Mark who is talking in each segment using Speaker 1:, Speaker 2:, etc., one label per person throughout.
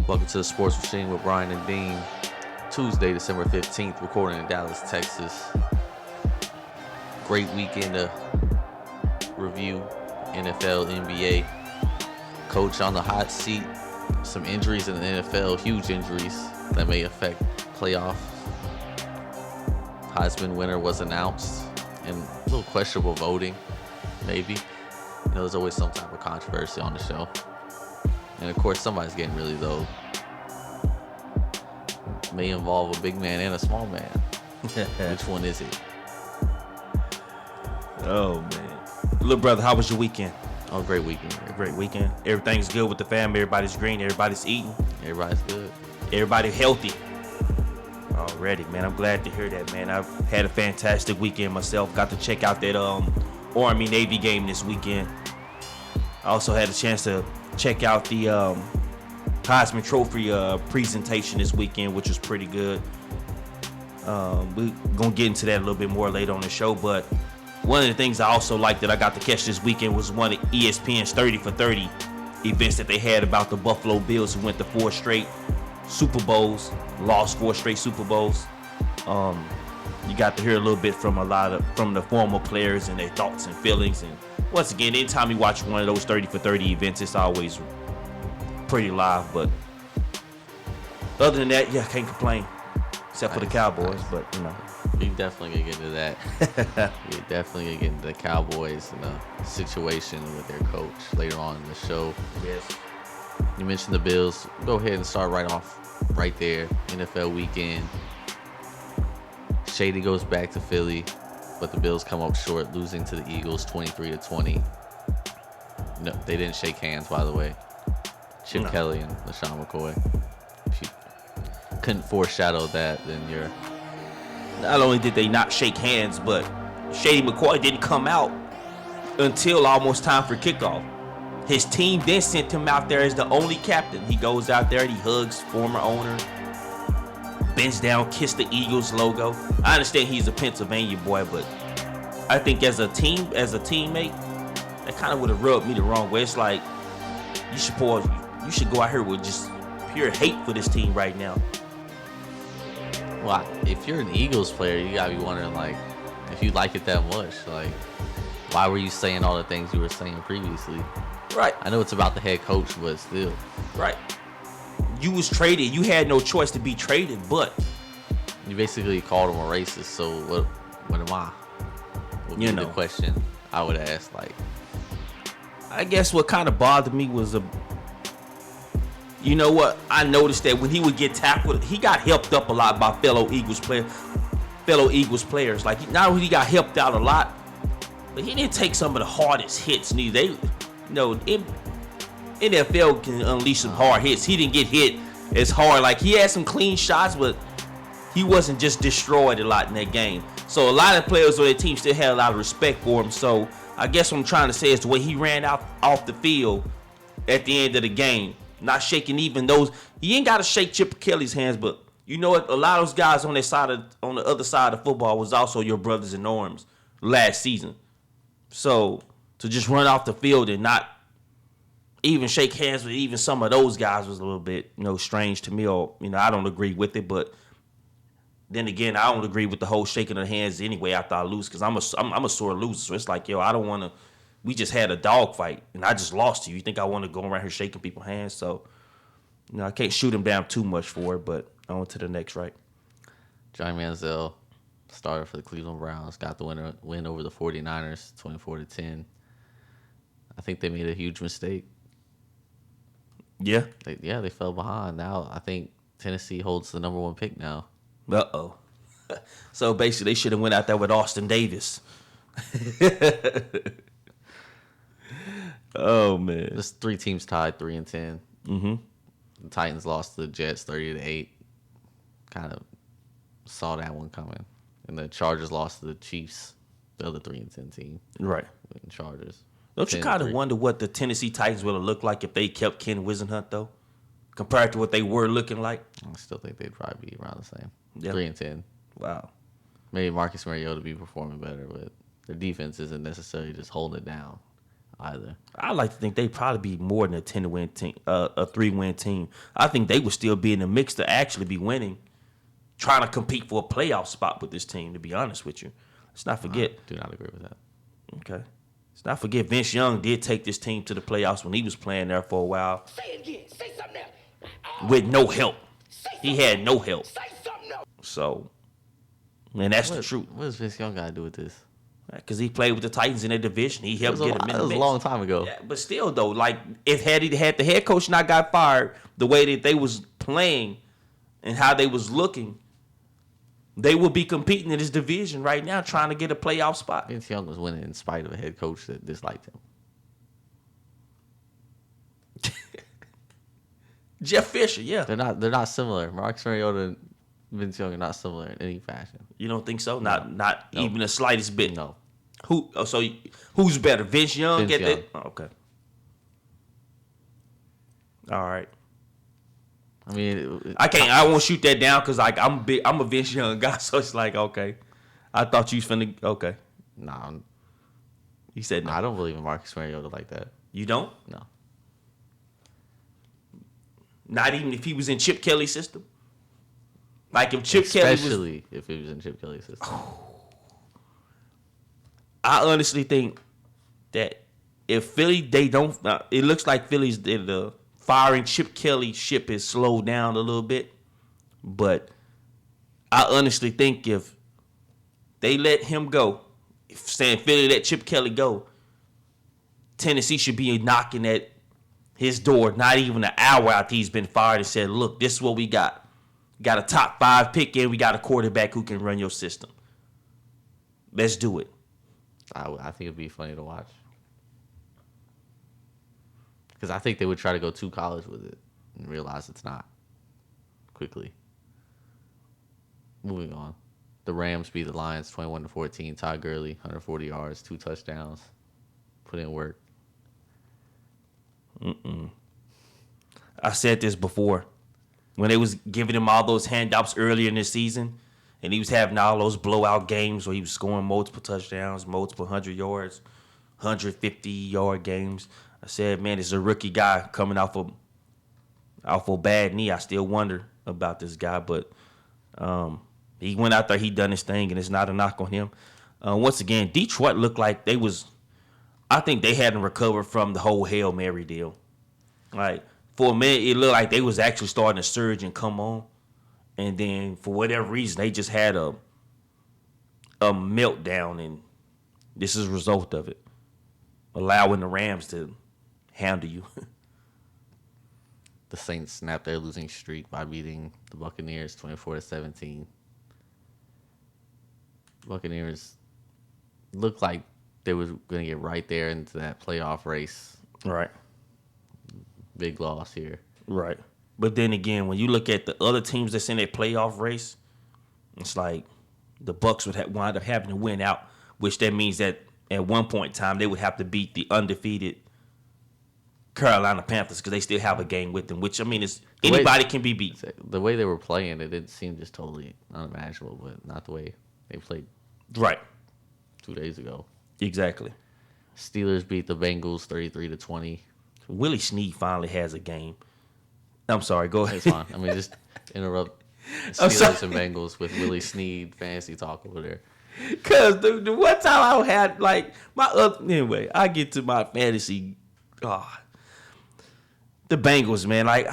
Speaker 1: Welcome to the Sports Machine with Brian and Dean. Tuesday, December 15th, recording in Dallas, Texas. Great weekend to review NFL, NBA. Coach on the hot seat. Some injuries in the NFL, huge injuries that may affect playoffs. Heisman winner was announced, and a little questionable voting, maybe. There's always some type of controversy on the show. And of course, somebody's getting really low. May involve a big man and a small man. Which one is it?
Speaker 2: Oh, man. Little brother, how was your weekend?
Speaker 1: Oh, great weekend.
Speaker 2: A great weekend. Everything's good with the family. Everybody's green. Everybody's eating.
Speaker 1: Everybody's good.
Speaker 2: Everybody healthy. Already, man. I'm glad to hear that, man. I've had a fantastic weekend myself. Got to check out that Army-Navy game this weekend. I also had a chance to check out the Heisman Trophy presentation this weekend, which was pretty good. We're going to get into that a little bit more later on the show, but one of the things I also liked that I got to catch this weekend was one of ESPN's 30 for 30 events that they had about the Buffalo Bills, who went to 4 straight Super Bowls, lost 4 straight Super Bowls. You got to hear a little bit from from the former players and their thoughts and feelings. And once again, anytime you watch one of those 30 for 30 events, it's always pretty live. But other than that, yeah, can't complain. Except for the Cowboys, but
Speaker 1: We definitely gonna get into that. We're definitely gonna get into the Cowboys and the situation with their coach later on in the show.
Speaker 2: Yes.
Speaker 1: You mentioned the Bills. Go ahead and start right there. NFL weekend. Shady goes back to Philly, but the Bills come up short, losing to the Eagles 23-20. No, they didn't shake hands, by the way. Chip Kelly and LaShawn McCoy. If you couldn't foreshadow that, then you're...
Speaker 2: Not only did they not shake hands, but Shady McCoy didn't come out until almost time for kickoff. His team then sent him out there as the only captain. He goes out there and he hugs former owner, bends down, kiss the Eagles logo. I understand he's a Pennsylvania boy, but I think as a teammate, that kind of would have rubbed me the wrong way. It's like you should go out here with just pure hate for this team right now.
Speaker 1: Well, if you're an Eagles player, you gotta be wondering, like, if you like it that much, like, why were you saying all the things you were saying previously?
Speaker 2: Right.
Speaker 1: I know it's about the head coach, but still.
Speaker 2: Right. You was traded. You had no choice to be traded, but
Speaker 1: you basically called him a racist. So what am I? Would be the question I would ask. Like,
Speaker 2: I guess what kind of bothered me was you know what? I noticed that when he would get tackled, he got helped up a lot by fellow Eagles players. Like, not only he got helped out a lot, but he didn't take some of the hardest hits. Neither NFL can unleash some hard hits. He didn't get hit as hard. Like, he had some clean shots, but he wasn't just destroyed a lot in that game. So a lot of players on their team still had a lot of respect for him. So I guess what I'm trying to say is the way he ran out off the field at the end of the game, not shaking even those. He ain't got to shake Chip Kelly's hands, but you know what? A lot of those guys on the other side of football was also your brothers in arms last season. So to just run off the field and not even shake hands with even some of those guys was a little bit, strange to me. Or I don't agree with it, but then again, I don't agree with the whole shaking of hands anyway after I lose, because I'm a sore loser. So it's like, I don't want to. We just had a dog fight and I just lost to you. You think I want to go around here shaking people's hands? So I can't shoot him down too much for it. But on to the next, right?
Speaker 1: Johnny Manziel, starter for the Cleveland Browns, got the win over the 49ers, 24-10. I think they made a huge mistake.
Speaker 2: Yeah.
Speaker 1: They fell behind. Now I think Tennessee holds the number 1 pick now.
Speaker 2: Uh-oh. So basically, they should have went out there with Austin Davis. Oh, man.
Speaker 1: There's 3 teams tied 3-10.
Speaker 2: Mm-hmm.
Speaker 1: The Titans lost to the Jets 30-8. Kind of saw that one coming. And the Chargers lost to the Chiefs, the other 3-10 team.
Speaker 2: Right.
Speaker 1: With the Chargers.
Speaker 2: Don't you kind of wonder what the Tennessee Titans would have looked like if they kept Ken Wisenhunt, though, compared to what they were looking like?
Speaker 1: I still think they'd probably be around the same.
Speaker 2: Yeah.
Speaker 1: 3-10.
Speaker 2: Wow.
Speaker 1: Maybe Marcus Mariota be performing better, but their defense isn't necessarily just holding it down. either.
Speaker 2: I like to think they'd probably be more than a 10-win team, a 3-win team. I think they would still be in the mix to actually be winning, trying to compete for a playoff spot with this team, to be honest with you. Let's not forget.
Speaker 1: I do not agree with that.
Speaker 2: Okay. Let's not forget Vince Young did take this team to the playoffs when he was playing there for a while.
Speaker 3: Say it again. Say something else.
Speaker 2: With no help. He had no help.
Speaker 3: Say something else.
Speaker 2: So, and that's the truth.
Speaker 1: What does Vince Young got to do with this?
Speaker 2: Because he played with the Titans in their division. He helped get them in
Speaker 1: That
Speaker 2: the
Speaker 1: was a
Speaker 2: mix.
Speaker 1: long time ago.
Speaker 2: Yeah, but still, though, like, if had the head coach not got fired, the way that they was playing and how they was looking, they would be competing in this division right now, trying to get a playoff spot.
Speaker 1: Vince Young was winning in spite of a head coach that disliked him.
Speaker 2: Jeff Fisher, yeah.
Speaker 1: They're not similar. Marcus Mariota and Vince Young are not similar in any fashion.
Speaker 2: You don't think so? Not
Speaker 1: No.
Speaker 2: even the slightest bit.
Speaker 1: No.
Speaker 2: Who? Oh, so who's better, Vince Young?
Speaker 1: Vince Young.
Speaker 2: Oh, okay. All right.
Speaker 1: I mean,
Speaker 2: I won't shoot that down because like I'm a Vince Young guy, so it's like okay. I thought you was finna okay.
Speaker 1: nah,
Speaker 2: He said no.
Speaker 1: I don't believe in Marcus Mariota like that.
Speaker 2: You don't?
Speaker 1: No.
Speaker 2: Not even if he was in Chip Kelly's system. Like if Chip Kelly was,
Speaker 1: Especially if it was in Chip Kelly's system.
Speaker 2: I honestly think that if Philly they don't, it looks like Philly's the firing Chip Kelly ship is slowed down a little bit, but I honestly think if they let him go, if saying Philly let Chip Kelly go, Tennessee should be knocking at his door not even an hour after he's been fired and said, look, this is what we got. Got a top 5 pick in. We got a quarterback who can run your system. Let's do it.
Speaker 1: I think it'd be funny to watch. Because I think they would try to go to college with it and realize it's not quickly. Moving on. The Rams beat the Lions 21-14. Todd Gurley, 140 yards, 2 touchdowns. Put in work.
Speaker 2: I said this before. When they was giving him all those handouts earlier in the season, and he was having all those blowout games where he was scoring multiple touchdowns, multiple 100 yards, 150-yard games. I said, man, this is a rookie guy coming off a bad knee. I still wonder about this guy, but he went out there, he done his thing, and it's not a knock on him. Once again, Detroit looked like they was, I think they hadn't recovered from the whole Hail Mary deal. Like, for a minute, it looked like they was actually starting to surge and come on. And then, for whatever reason, they just had a meltdown, and this is a result of it. Allowing the Rams to handle you.
Speaker 1: The Saints snapped their losing streak by beating the Buccaneers 24-17. Buccaneers looked like they was going to get right there into that playoff race.
Speaker 2: Right.
Speaker 1: Big loss here.
Speaker 2: Right. But then again, when you look at the other teams that's in that playoff race, it's like the Bucs would wind up having to win out, which that means that at one point in time they would have to beat the undefeated Carolina Panthers because they still have a game with them, which, I mean, is anybody can be beat.
Speaker 1: The way they were playing, it didn't seem just totally unimaginable, but not the way they played
Speaker 2: Right.
Speaker 1: 2 days ago.
Speaker 2: Exactly.
Speaker 1: Steelers beat the Bengals 33-20.
Speaker 2: Willie Snead finally has a game. I'm sorry, go ahead.
Speaker 1: It's fine. I mean, just interrupt
Speaker 2: I'm sorry.
Speaker 1: Steelers and Bengals with Willie Snead fantasy talk over there.
Speaker 2: Because the one time I had, like, anyway, I get to my fantasy. The Bengals, man, like,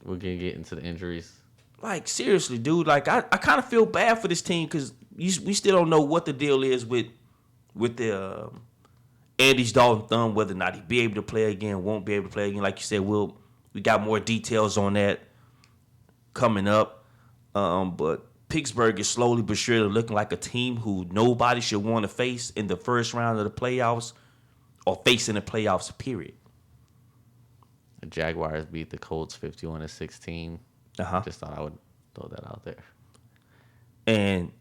Speaker 1: We're going to get into the injuries.
Speaker 2: like, seriously, dude, like, I kind of feel bad for this team because we still don't know what the deal is with the Andy's Dalton thumb, whether or not he'll be able to play again, won't be able to play again. Like you said, we got more details on that coming up. But Pittsburgh is slowly but surely looking like a team who nobody should want to face in the first round of the playoffs or face in the playoffs, period.
Speaker 1: The Jaguars beat the Colts 51-16. Just thought I would throw that out there.
Speaker 2: And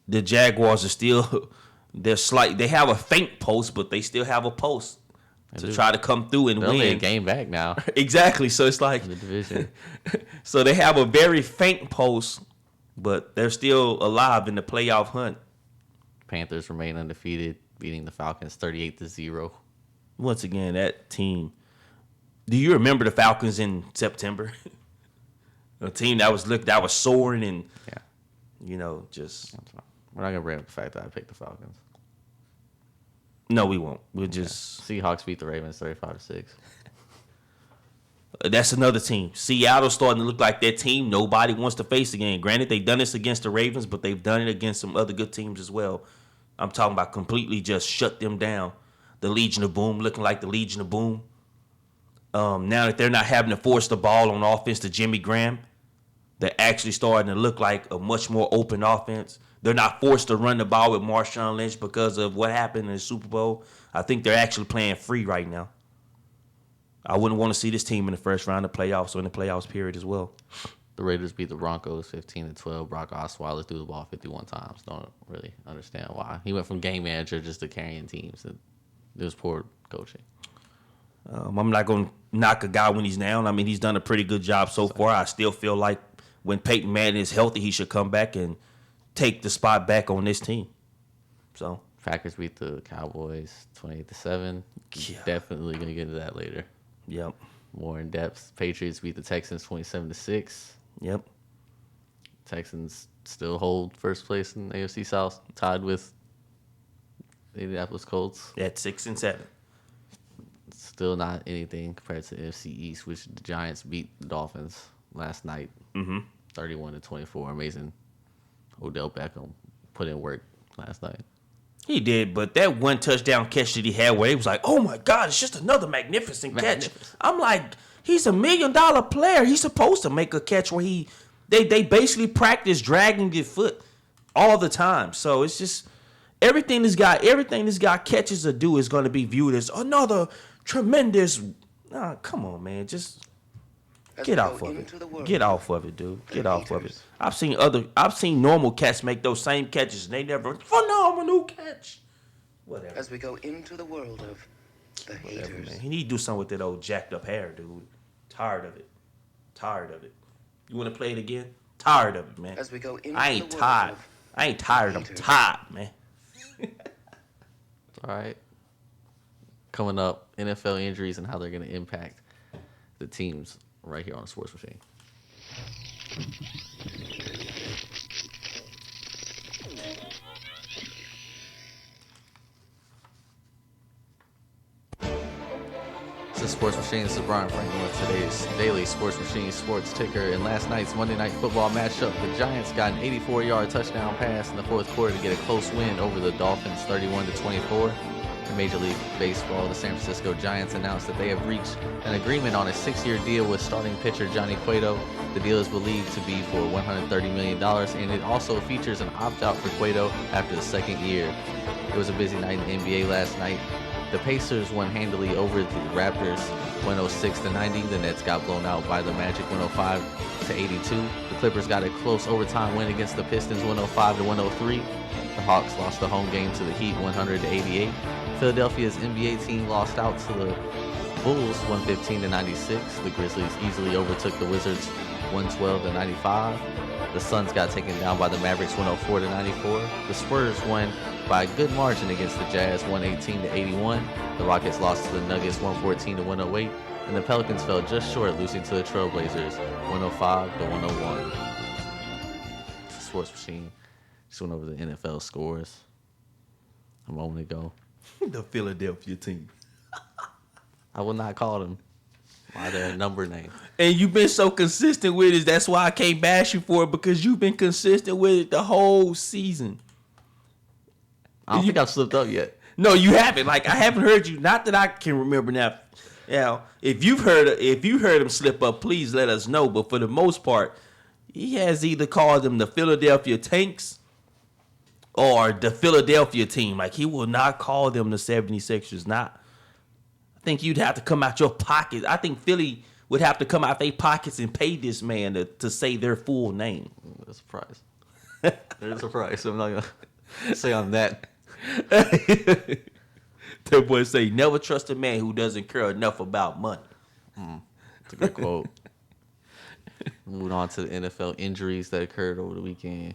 Speaker 2: the Jaguars are still they have a faint post, but they still have a post to try to come through and
Speaker 1: They're
Speaker 2: win.
Speaker 1: only a game back now
Speaker 2: Exactly. So it's like
Speaker 1: in the division.
Speaker 2: so they have a very faint post, but they're still alive in the playoff hunt.
Speaker 1: Panthers remain undefeated, beating the Falcons 38-0.
Speaker 2: once again, that team. Do you remember the Falcons in September? A team that was soaring and
Speaker 1: Yeah.
Speaker 2: just
Speaker 1: We're not gonna bring up the fact that I picked the Falcons.
Speaker 2: no, we won't. We'll just
Speaker 1: Seahawks beat the Ravens 35-6.
Speaker 2: that's another team. Seattle's starting to look like that team nobody wants to face again. Granted, they've done this against the Ravens, but they've done it against some other good teams as well. I'm talking about completely just shut them down. The Legion of Boom looking like the Legion of Boom. Now that they're not having to force the ball on offense to Jimmy Graham, they're actually starting to look like a much more open offense. They're not forced to run the ball with Marshawn Lynch because of what happened in the Super Bowl. I think they're actually playing free right now. I wouldn't want to see this team in the first round of playoffs or in the playoffs period as well.
Speaker 1: The Raiders beat the Broncos 15-12. Brock Osweiler threw the ball 51 times. Don't really understand why. He went from game manager just to carrying teams. It was poor coaching.
Speaker 2: I'm not going to knock a guy when he's down. I mean, he's done a pretty good job so far. I still feel like when Peyton Manning is healthy, he should come back and take the spot back on this team. So
Speaker 1: Packers beat the Cowboys 28-7.
Speaker 2: Yeah.
Speaker 1: Definitely gonna get into that later.
Speaker 2: Yep.
Speaker 1: More in depth. Patriots beat the Texans 27-6.
Speaker 2: Yep.
Speaker 1: Texans still hold first place in AFC South, tied with the Indianapolis Colts.
Speaker 2: At 6-7.
Speaker 1: Still not anything compared to the NFC East, which the Giants beat the Dolphins last night, 31-24. Amazing. Odell Beckham put in work last night.
Speaker 2: He did, but that one touchdown catch that he had where he was like, oh my God, it's just another magnificent catch. I'm like, he's $1 million player. He's supposed to make a catch where they basically practice dragging your foot all the time. So it's just everything this guy catches to do is going to be viewed as another tremendous. Nah, come on, man. Just get off of it. Get off of it, dude. Get off of it. I've seen normal cats make those same catches and they never phenomenal catch. Whatever.
Speaker 4: As we go into the world of the
Speaker 2: Whatever,
Speaker 4: haters.
Speaker 2: man. He need to do something with that old jacked up hair, dude. Tired of it. Tired of it. You want to play it again? Tired of it, man.
Speaker 4: As we go into
Speaker 2: I ain't
Speaker 4: the world
Speaker 2: tired.
Speaker 4: of
Speaker 2: I ain't tired. I'm
Speaker 4: haters.
Speaker 2: tired, man.
Speaker 1: All right. Coming up, NFL injuries and how they're going to impact the teams right here on the Sports Machine. This is Sports Machine. This is Brian Franklin with today's daily Sports Machine sports ticker. In last night's Monday Night Football matchup, the Giants got an 84-yard touchdown pass in the fourth quarter to get a close win over the Dolphins 31-24. In Major League Baseball, the San Francisco Giants announced that they have reached an agreement on a 6-year deal with starting pitcher Johnny Cueto. The deal is believed to be for $130 million, and it also features an opt-out for Cueto after the second year. It was a busy night in the NBA last night. The Pacers won handily over the Raptors 106-90. The Nets got blown out by the Magic 105-82. The Clippers got a close overtime win against the Pistons 105-103. The Hawks lost the home game to the Heat 100-88. Philadelphia's NBA team lost out to the Bulls 115-96. The Grizzlies easily overtook the Wizards 112-95. The Suns got taken down by the Mavericks 104-94. The Spurs won by a good margin against the Jazz 118-81. The Rockets lost to the Nuggets 114-108. And the Pelicans fell just short, losing to the Trailblazers 105-101. Sports Machine just went over the NFL scores a moment ago.
Speaker 2: The Philadelphia team.
Speaker 1: I will not call them by their number name.
Speaker 2: And you've been so consistent with it. That's why I can't bash you for it, because you've been consistent with it the whole season.
Speaker 1: I don't think I've slipped up yet.
Speaker 2: No, you haven't. Like, I haven't heard you. Not that I can remember now. Now, if you heard him slip up, please let us know. But for the most part, he has either called them the Philadelphia Tanks or the Philadelphia team. Like, he will not call them the 76ers. Not. I think you'd have to come out your pocket. I think Philly would have to come out their pockets and pay this man to say their full name.
Speaker 1: There's a price. There's a price. I'm not going to say on that.
Speaker 2: That boy say, never trust a man who doesn't care enough about money.
Speaker 1: It's a good quote. Moving on to the NFL injuries that occurred over the weekend.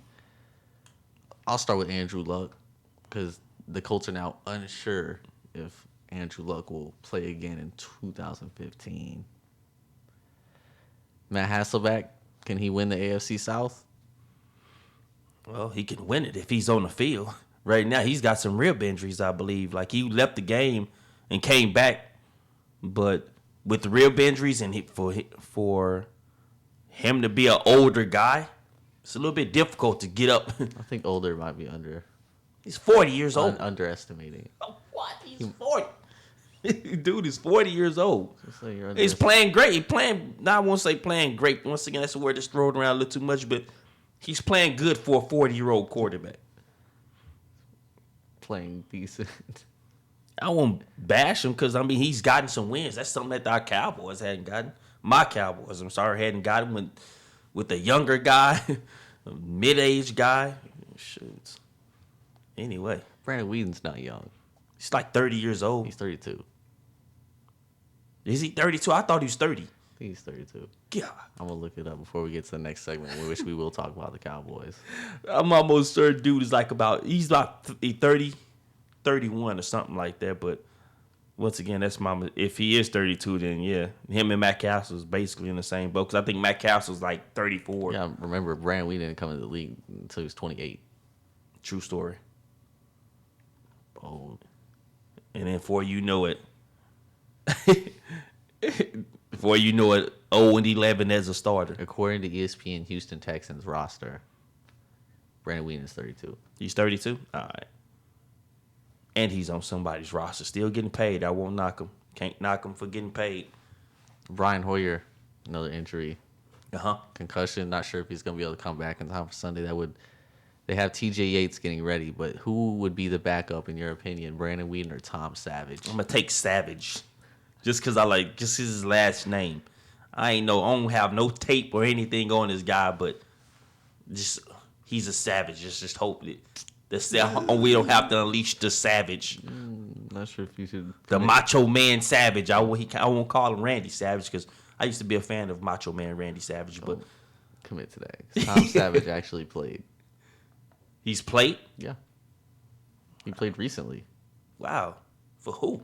Speaker 1: I'll start with Andrew Luck because the Colts are now unsure if Andrew Luck will play again in 2015. Matt Hasselbeck, can he win the AFC South?
Speaker 2: Well, he can win it if he's on the field. Right now, he's got some rib injuries, I believe. Like, he left the game and came back, but with the rib injuries and for him to be an older guy, it's a little bit difficult to get up.
Speaker 1: I think older might be
Speaker 2: He's 40 years old.
Speaker 1: underestimating.
Speaker 2: Oh, what? He's 40. Dude is 40 years old.
Speaker 1: Just like you're
Speaker 2: He's playing great. He's playing, now I won't say playing great. Once again, that's a word that's thrown around a little too much, but he's playing good for a 40-year-old quarterback.
Speaker 1: playing decent.
Speaker 2: I won't bash him because, I mean, he's gotten some wins. That's something that our Cowboys hadn't gotten. My Cowboys, I'm sorry, hadn't gotten with a younger guy, a mid-aged guy. Shoot. Anyway,
Speaker 1: Brandon Whedon's not young.
Speaker 2: he's like 30 years old.
Speaker 1: He's 32.
Speaker 2: Is he 32? I thought he was 30.
Speaker 1: I think he's 32.
Speaker 2: God.
Speaker 1: I'm going to look it up before we get to the next segment, in which we will talk about the Cowboys.
Speaker 2: I'm almost certain dude is like he's about 30, 31 or something like that. But once again, that's if he is 32, then yeah, him and Matt Castle is basically in the same boat. Because I think Matt Castle's like 34.
Speaker 1: Yeah, remember, Brandon Whedon didn't come into the league until he was 28.
Speaker 2: True story.
Speaker 1: Old.
Speaker 2: And then before you know it, 0-11 as a starter.
Speaker 1: According to ESPN Houston Texans roster, Brandon Whedon is 32.
Speaker 2: He's 32? All right. And he's on somebody's roster. Still getting paid. I won't knock him. Can't knock him for getting paid.
Speaker 1: Brian Hoyer, another injury.
Speaker 2: Uh-huh.
Speaker 1: Concussion. Not sure if he's going to be able to come back in time for Sunday. They have TJ Yates getting ready, but who would be the backup in your opinion, Brandon Whedon or Tom Savage?
Speaker 2: I'm going to take Savage. Just because just his last name. I don't have no tape or anything on this guy, but just he's a savage. Just hope that we don't have to unleash the savage.
Speaker 1: Not sure if you should.
Speaker 2: The Macho Man Savage. I won't call him Randy Savage because I used to be a fan of Macho Man Randy Savage, but
Speaker 1: Commit to that. Tom Savage actually played.
Speaker 2: He's played?
Speaker 1: Yeah. He played recently.
Speaker 2: Wow. For who?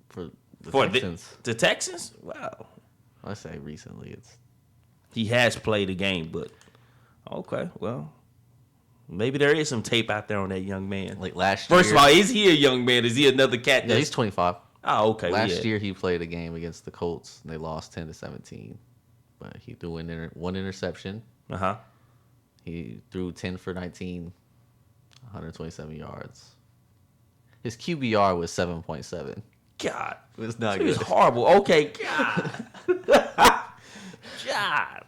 Speaker 1: For the
Speaker 2: For
Speaker 1: Texans.
Speaker 2: the Texans? Wow.
Speaker 1: I say recently.
Speaker 2: He has played a game, but okay, well, maybe there is some tape out there on that young man.
Speaker 1: Like last year.
Speaker 2: First of all, is he a young man? Is he another cat?
Speaker 1: Yeah, he's 25.
Speaker 2: Oh, okay.
Speaker 1: Last year he played a game against the Colts and they lost 10-17. But he threw one interception.
Speaker 2: Uh-huh.
Speaker 1: He threw 10 for 19, 127 yards. His QBR was 7.7.
Speaker 2: God.
Speaker 1: It was not
Speaker 2: It was
Speaker 1: good.
Speaker 2: horrible. Okay, God. God.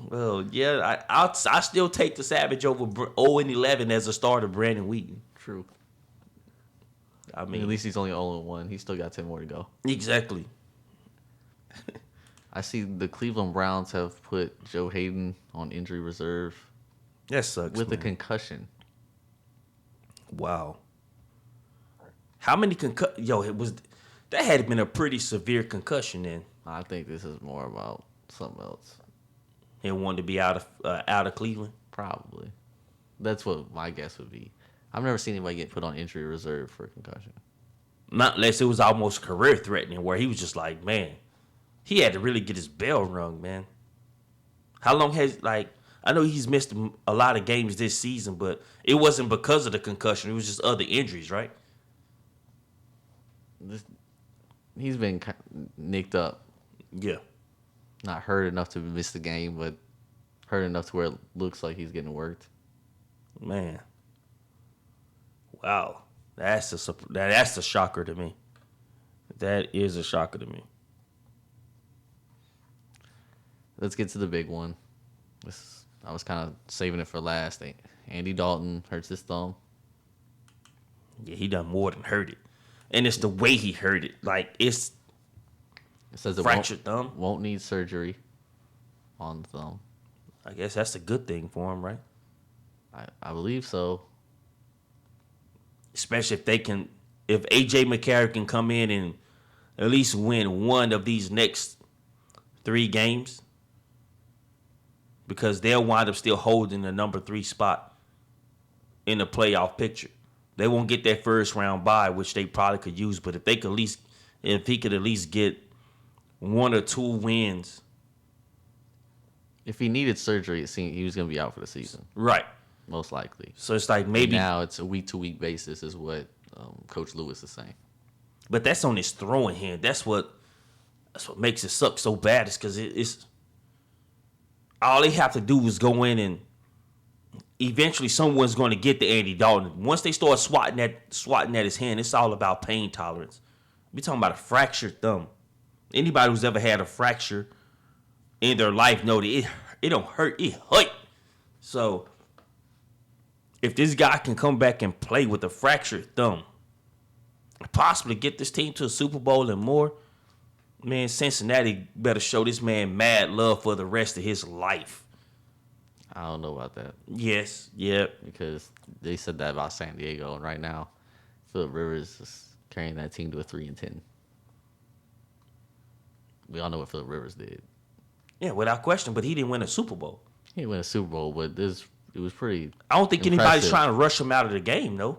Speaker 2: Well, yeah, I still take the Savage over 0-11 as a starter, Brandon Whedon.
Speaker 1: True.
Speaker 2: I
Speaker 1: At
Speaker 2: mean,
Speaker 1: least he's only 0-1. He's still got 10 more to go.
Speaker 2: exactly.
Speaker 1: I see the Cleveland Browns have put Joe Hayden on injury reserve
Speaker 2: That sucks.
Speaker 1: with a
Speaker 2: man.
Speaker 1: concussion.
Speaker 2: Wow. How many that had been a pretty severe concussion then.
Speaker 1: I think this is more about something else.
Speaker 2: He wanted to be out of Cleveland.
Speaker 1: Probably. That's what my guess would be. I've never seen anybody get put on injury reserve for a concussion.
Speaker 2: Not unless it was almost career threatening, where he was just like, man, he had to really get his bell rung, man. How long I know he's missed a lot of games this season, but it wasn't because of the concussion. It was just other injuries, right?
Speaker 1: He's been nicked up.
Speaker 2: Yeah.
Speaker 1: Not hurt enough to miss the game, but hurt enough to where it looks like he's getting worked.
Speaker 2: Man. Wow. That's a shocker to me. That is a shocker to me.
Speaker 1: Let's get to the big one. I was kind of saving it for last. Andy Dalton hurts his thumb.
Speaker 2: Yeah, he done more than hurt it. And it's the way he hurt it. Like, it's
Speaker 1: It says it
Speaker 2: fractured thumb.
Speaker 1: won't need surgery on the thumb.
Speaker 2: I guess that's a good thing for him, right?
Speaker 1: I believe so.
Speaker 2: Especially if AJ McCarron can come in and at least win one of these next 3 games, because they'll wind up still holding the number 3 spot in the playoff picture. They won't get that first round bye, which they probably could use. But if he could at least get 1 or 2 wins,
Speaker 1: If he needed surgery, it seemed he was going to be out for the season,
Speaker 2: right?
Speaker 1: most likely.
Speaker 2: So it's like maybe
Speaker 1: Now it's a week-to-week basis, is what Coach Lewis is saying.
Speaker 2: But that's on his throwing hand. That's what makes it suck so bad. Is because it's all they have to do is go in, and eventually someone's going to get the Andy Dalton. Once they start swatting at his hand, it's all about pain tolerance. We're talking about a fractured thumb. Anybody who's ever had a fracture in their life know that it don't hurt. It hurt. So if this guy can come back and play with a fractured thumb, possibly get this team to a Super Bowl and more, man, Cincinnati better show this man mad love for the rest of his life.
Speaker 1: I don't know about that
Speaker 2: Yes, yep.
Speaker 1: because they said that about San Diego, and right now, Philip Rivers is carrying that team to a 3-10. We all know what Philip Rivers did.
Speaker 2: Yeah, without question, but he didn't win a Super Bowl.
Speaker 1: He didn't win a Super Bowl, but it was pretty.
Speaker 2: I don't think anybody's
Speaker 1: impressive.
Speaker 2: trying to rush him out of the game, though.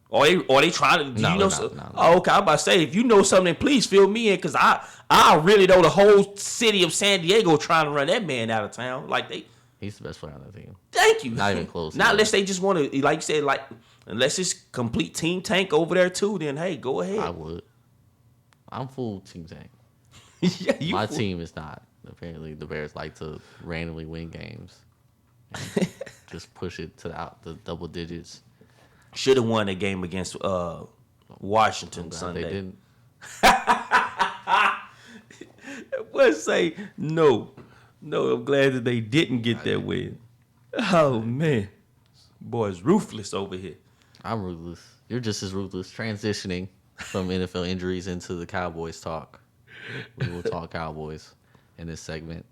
Speaker 2: Or they trying to? Do
Speaker 1: No,
Speaker 2: you know?
Speaker 1: they're not. No.
Speaker 2: Oh, okay. I'm about to say, if you know something, please fill me in, because I really know the whole city of San Diego trying to run that man out of town. Like
Speaker 1: He's the best player on that team.
Speaker 2: thank you.
Speaker 1: Not even close.
Speaker 2: Not unless they just want to, like you said, like unless it's complete team tank over there too. Then hey, go ahead.
Speaker 1: I would. I'm full team tank.
Speaker 2: Yeah, you
Speaker 1: My
Speaker 2: fool.
Speaker 1: team is not. Apparently, the Bears like to randomly win games. Just push it to the double digits.
Speaker 2: Should have won that game against Washington
Speaker 1: Glad
Speaker 2: Sunday.
Speaker 1: They didn't.
Speaker 2: Let's say no. I'm glad that they didn't get that win. Oh man, boys, ruthless over here.
Speaker 1: I'm ruthless. You're just as ruthless. Transitioning from NFL injuries into the Cowboys talk. We will talk Cowboys in this segment.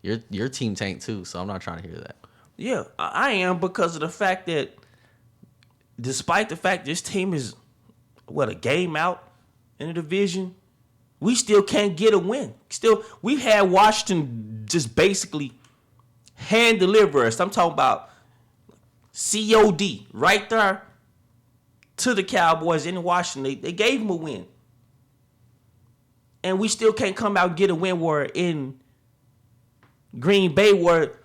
Speaker 1: Your team tank too, so I'm not trying to hear that.
Speaker 2: Yeah, I am, because of the fact that, despite the fact this team is a game out in the division, we still can't get a win. Still, we've had Washington just basically hand deliver us. I'm talking about COD right there to the Cowboys in Washington. They gave them a win. And we still can't come out and get a win where in Green Bay, where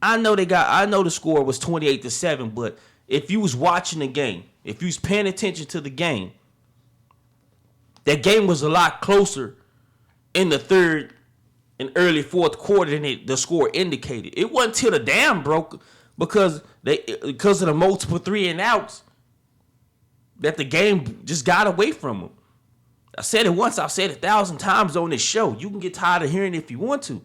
Speaker 2: I know the score was 28-7, but if you was watching the game, if you was paying attention to the game, that game was a lot closer in the third and early fourth quarter than the score indicated. It wasn't till the dam broke because of the multiple 3-and-outs that the game just got away from them. I said it once, I've said it 1,000 times on this show. You can get tired of hearing it if you want to.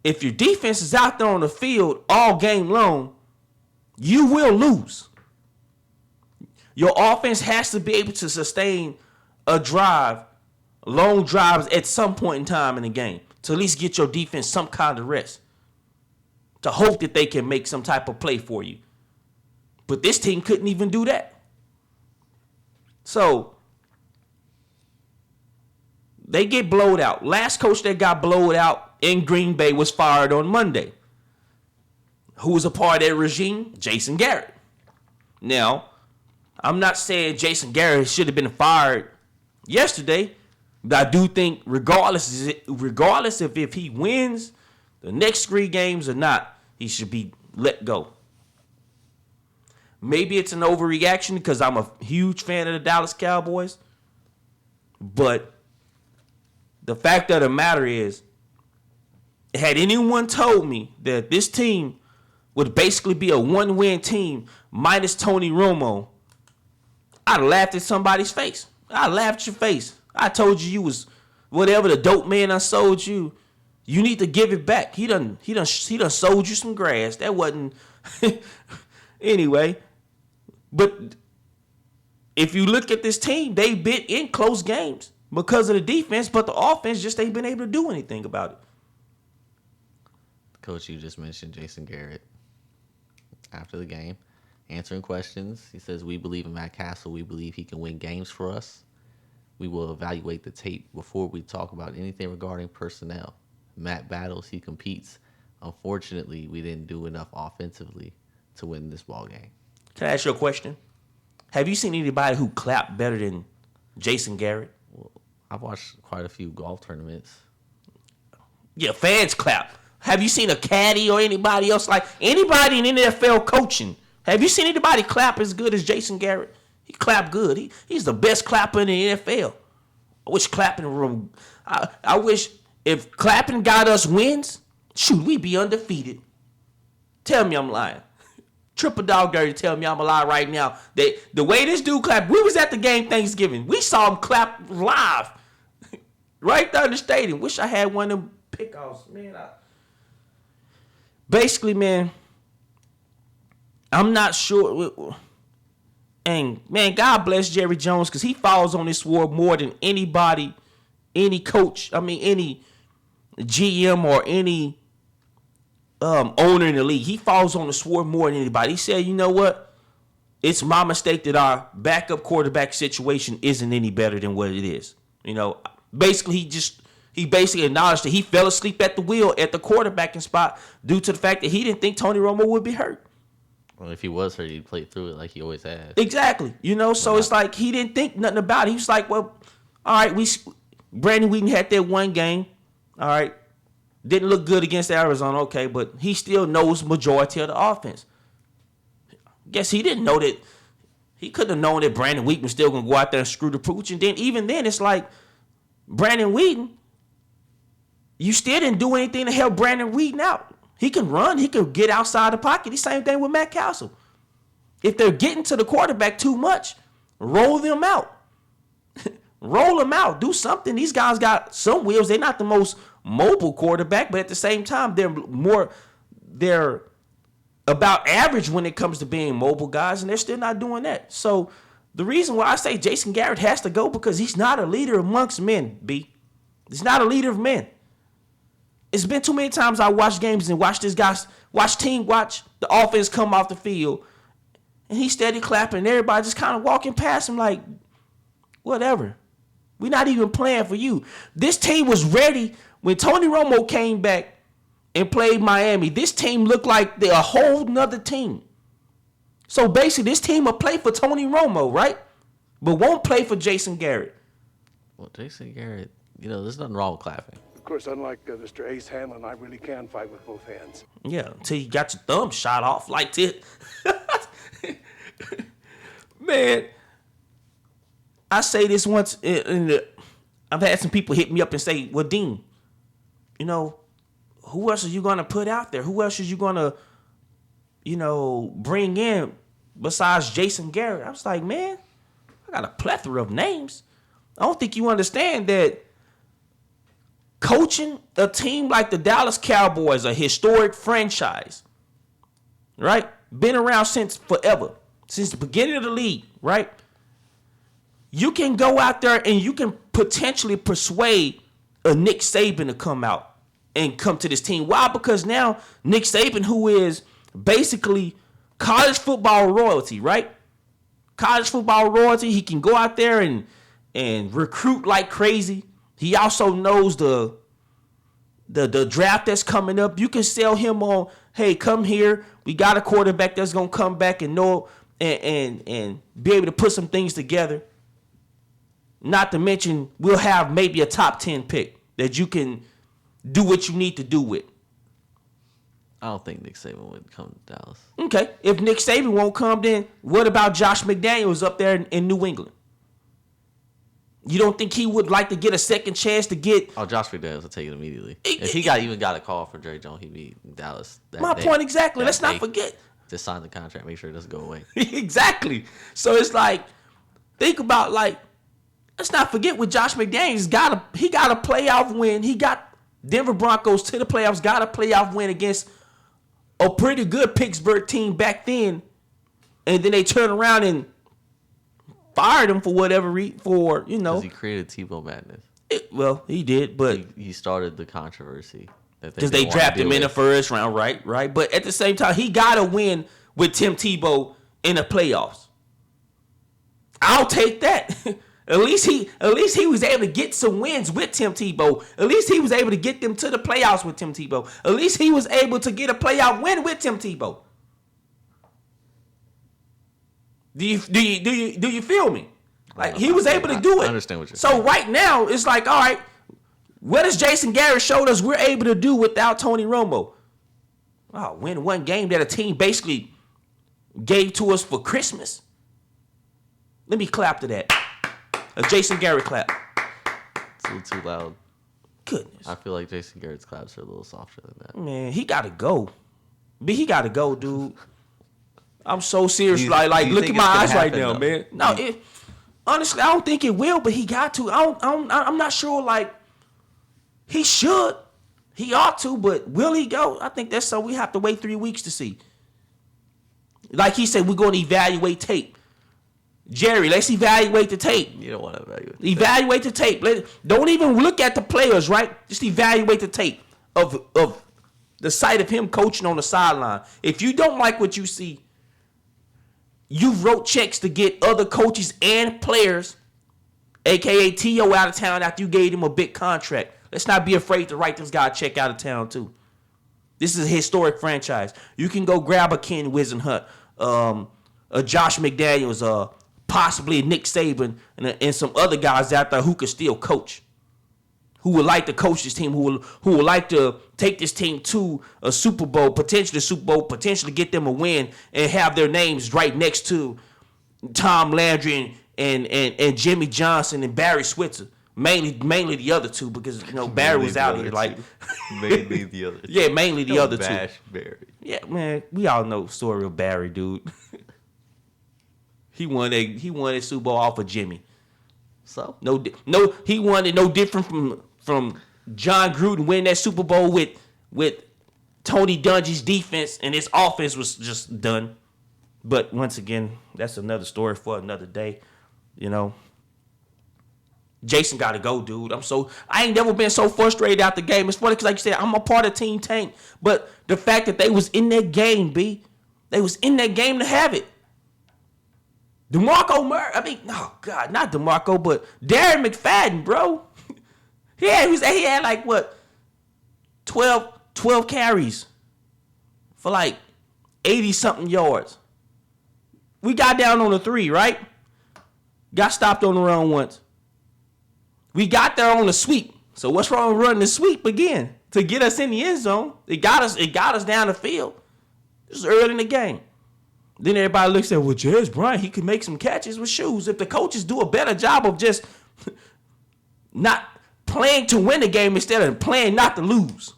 Speaker 2: If your defense is out there on the field all game long, you will lose. Your offense has to be able to sustain a drive, long drives at some point in time in the game, to at least get your defense some kind of rest, to hope that they can make some type of play for you. But this team couldn't even do that. So they get blowed out. Last coach that got blowed out in Green Bay was fired on Monday. Who was a part of that regime? Jason Garrett. Now, I'm not saying Jason Garrett should have been fired yesterday, but I do think regardless if he wins the next 3 games or not, he should be let go. Maybe it's an overreaction because I'm a huge fan of the Dallas Cowboys, but the fact of the matter is, had anyone told me that this team would basically be a 1-win team minus Tony Romo, I'd have laughed at somebody's face. I laughed at your face. I told you was whatever the dope man I sold you. You need to give it back. He done sold you some grass. That wasn't anyway. But if you look at this team, they've been in close games because of the defense, but the offense just ain't been able to do anything about it.
Speaker 1: Coach, you just mentioned Jason Garrett after the game, answering questions. He says, "We believe in Matt Castle. We believe he can win games for us. We will evaluate the tape before we talk about anything regarding personnel. Matt battles, he competes. Unfortunately, we didn't do enough offensively to win this ball game."
Speaker 2: Can I ask you a question? Have you seen anybody who clapped better than Jason Garrett?
Speaker 1: I've watched quite a few golf tournaments.
Speaker 2: Yeah, fans clap. Have you seen a caddy or anybody else, like anybody in NFL coaching? Have you seen anybody clap as good as Jason Garrett? He clapped good. He's the best clapper in the NFL. I wish clapping. I wish if clapping got us wins, shoot, we'd be undefeated. Tell me I'm lying. Triple Dog Dirty tell me I'm a lie right now. The way this dude clapped, we was at the game Thanksgiving. We saw him clap live. Right there in the stadium. Wish I had one of them pickoffs, man. Basically, man, I'm not sure. And, man, God bless Jerry Jones because he falls on this sword more than anybody, any coach, any GM or any owner in the league. He falls on the sword more than anybody. He said, you know what? It's my mistake that our backup quarterback situation isn't any better than what it is. Basically, he basically acknowledged that he fell asleep at the wheel at the quarterbacking spot due to the fact that he didn't think Tony Romo would be hurt.
Speaker 1: Well, if he was hurt, he'd play through it like he always has.
Speaker 2: Exactly. So it's like he didn't think nothing about it. He was like, well, all right, Brandon Weeden had that one game. All right. Didn't look good against Arizona, okay, but he still knows majority of the offense. Guess he didn't know that. He could have known that Brandon Weeden was still going to go out there and screw the pooch. And then even then, it's like, Brandon Weeden, you still didn't do anything to help Brandon Weeden out. He can run. He can get outside the pocket. The same thing with Matt Castle. If they're getting to the quarterback too much, roll them out. Roll them out. Do something. These guys got some wheels. They're not the most mobile quarterback, but at the same time, they're about average when it comes to being mobile guys, and they're still not doing that. So the reason why I say Jason Garrett has to go because he's not a leader amongst men, B. He's not a leader of men. It's been too many times I watch games and watch the offense come off the field, and he's steady clapping, and everybody just kind of walking past him like, whatever. We're not even playing for you. This team was ready when Tony Romo came back and played Miami. This team looked like they're a whole nother team. So basically, this team will play for Tony Romo, right? But won't play for Jason Garrett.
Speaker 1: Well, Jason Garrett, there's nothing wrong with clapping.
Speaker 5: Of course, unlike Mr. Ace Hanlon, I really can fight with both hands.
Speaker 2: Yeah, until you got your thumb shot off like this. Man, I say this once, I've had some people hit me up and say, well, Dean, who else are you going to put out there? Who else are you going to, bring in besides Jason Garrett? I was like, man, I got a plethora of names. I don't think you understand that coaching a team like the Dallas Cowboys, a historic franchise, right? Been around since forever, since the beginning of the league, right? You can go out there and you can potentially persuade a Nick Saban to come out and come to this team. Why? Because now Nick Saban, who is basically college football royalty, right? College football royalty. He can go out there and recruit like crazy. He also knows the draft that's coming up. You can sell him on, hey, come here. We got a quarterback that's gonna come back and know and be able to put some things together. Not to mention, we'll have maybe a top 10 pick that you can do what you need to do with.
Speaker 1: I don't think Nick Saban would come to Dallas.
Speaker 2: Okay. If Nick Saban won't come, then what about Josh McDaniels up there in New England? You don't think he would like to get a second chance to get...
Speaker 1: Oh, Josh McDaniels will take it immediately. If he even got a call from Jerry Jones, he'd be in Dallas.
Speaker 2: My point exactly. Let's not forget.
Speaker 1: Just sign the contract. Make sure it doesn't go away.
Speaker 2: Exactly. So it's like, think about let's not forget with Josh McDaniels. He got a playoff win. He got Denver Broncos to the playoffs. Got a playoff win against a pretty good Pittsburgh team back then. And then they turn around and fired him for whatever
Speaker 1: Because he created Tebow madness.
Speaker 2: He did, but
Speaker 1: he started the controversy
Speaker 2: because they drafted him in the first round, right. But at the same time, he got a win with Tim Tebow in the playoffs. I'll take that. At least he was able to get some wins with Tim Tebow. At least he was able to get them to the playoffs with Tim Tebow. At least he was able to get a playoff win with Tim Tebow. Do you feel me? Like he was able to do it.
Speaker 1: I understand what you're saying.
Speaker 2: So right now it's like, all right, what has Jason Garrett showed us we're able to do without Tony Romo? Oh, win one game that a team basically gave to us for Christmas. Let me clap to that. A Jason Garrett clap.
Speaker 1: It's a little too loud.
Speaker 2: Goodness.
Speaker 1: I feel like Jason Garrett's claps are a little softer than that.
Speaker 2: Man, he gotta go. He gotta go, dude. I'm so serious.
Speaker 1: Do you
Speaker 2: look
Speaker 1: think
Speaker 2: at
Speaker 1: it's
Speaker 2: my
Speaker 1: gonna
Speaker 2: eyes right
Speaker 1: happen,
Speaker 2: now,
Speaker 1: though?
Speaker 2: man. No, honestly, I don't think it will, but he got to. I'm not sure. Like, he should. He ought to, but will he go? I think that's something we have to wait 3 weeks to see. Like he said, we're going to evaluate tape. Jerry, let's evaluate the tape.
Speaker 1: You don't want to evaluate.
Speaker 2: Evaluate the tape. Don't even look at the players, right? Just evaluate the tape of the sight of him coaching on the sideline. If you don't like what you see, you wrote checks to get other coaches and players, a.k.a. T.O. out of town after you gave him a big contract. Let's not be afraid to write this guy a check out of town, too. This is a historic franchise. You can go grab a Ken Wisenhunt, a Josh McDaniels, possibly Nick Saban, and some other guys out there who could still coach, who would like to coach this team, who would like to take this team to a Super Bowl, potentially get them a win, and have their names right next to Tom Landry and Jimmy Johnson and Barry Switzer. Mainly the other two, because Barry was out here. Like
Speaker 1: mainly the other two.
Speaker 2: Yeah, mainly the other two.
Speaker 1: Bash Barry.
Speaker 2: Yeah, man, we all know the story of Barry, dude. He won a Super Bowl off of Jimmy.
Speaker 1: So
Speaker 2: He won it no different from John Gruden winning that Super Bowl with Tony Dungy's defense, and his offense was just done. But once again, that's another story for another day. Jason got to go, dude. I ain't never been so frustrated out the game. It's funny because, like you said, I'm a part of Team Tank, but the fact that they was in that game, they was in that game to have it. DeMarco Murray, not DeMarco, but Darren McFadden, bro. He had like what, 12 carries for like 80 something yards. We got down on the 3, right? Got stopped on the run once. We got there on the sweep. So what's wrong with running the sweep again to get us in the end zone? It got us down the field. This is early in the game. Then everybody looks at, well, Jez Bryant, he could make some catches with shoes. If the coaches do a better job of just not playing to win the game instead of playing not to lose.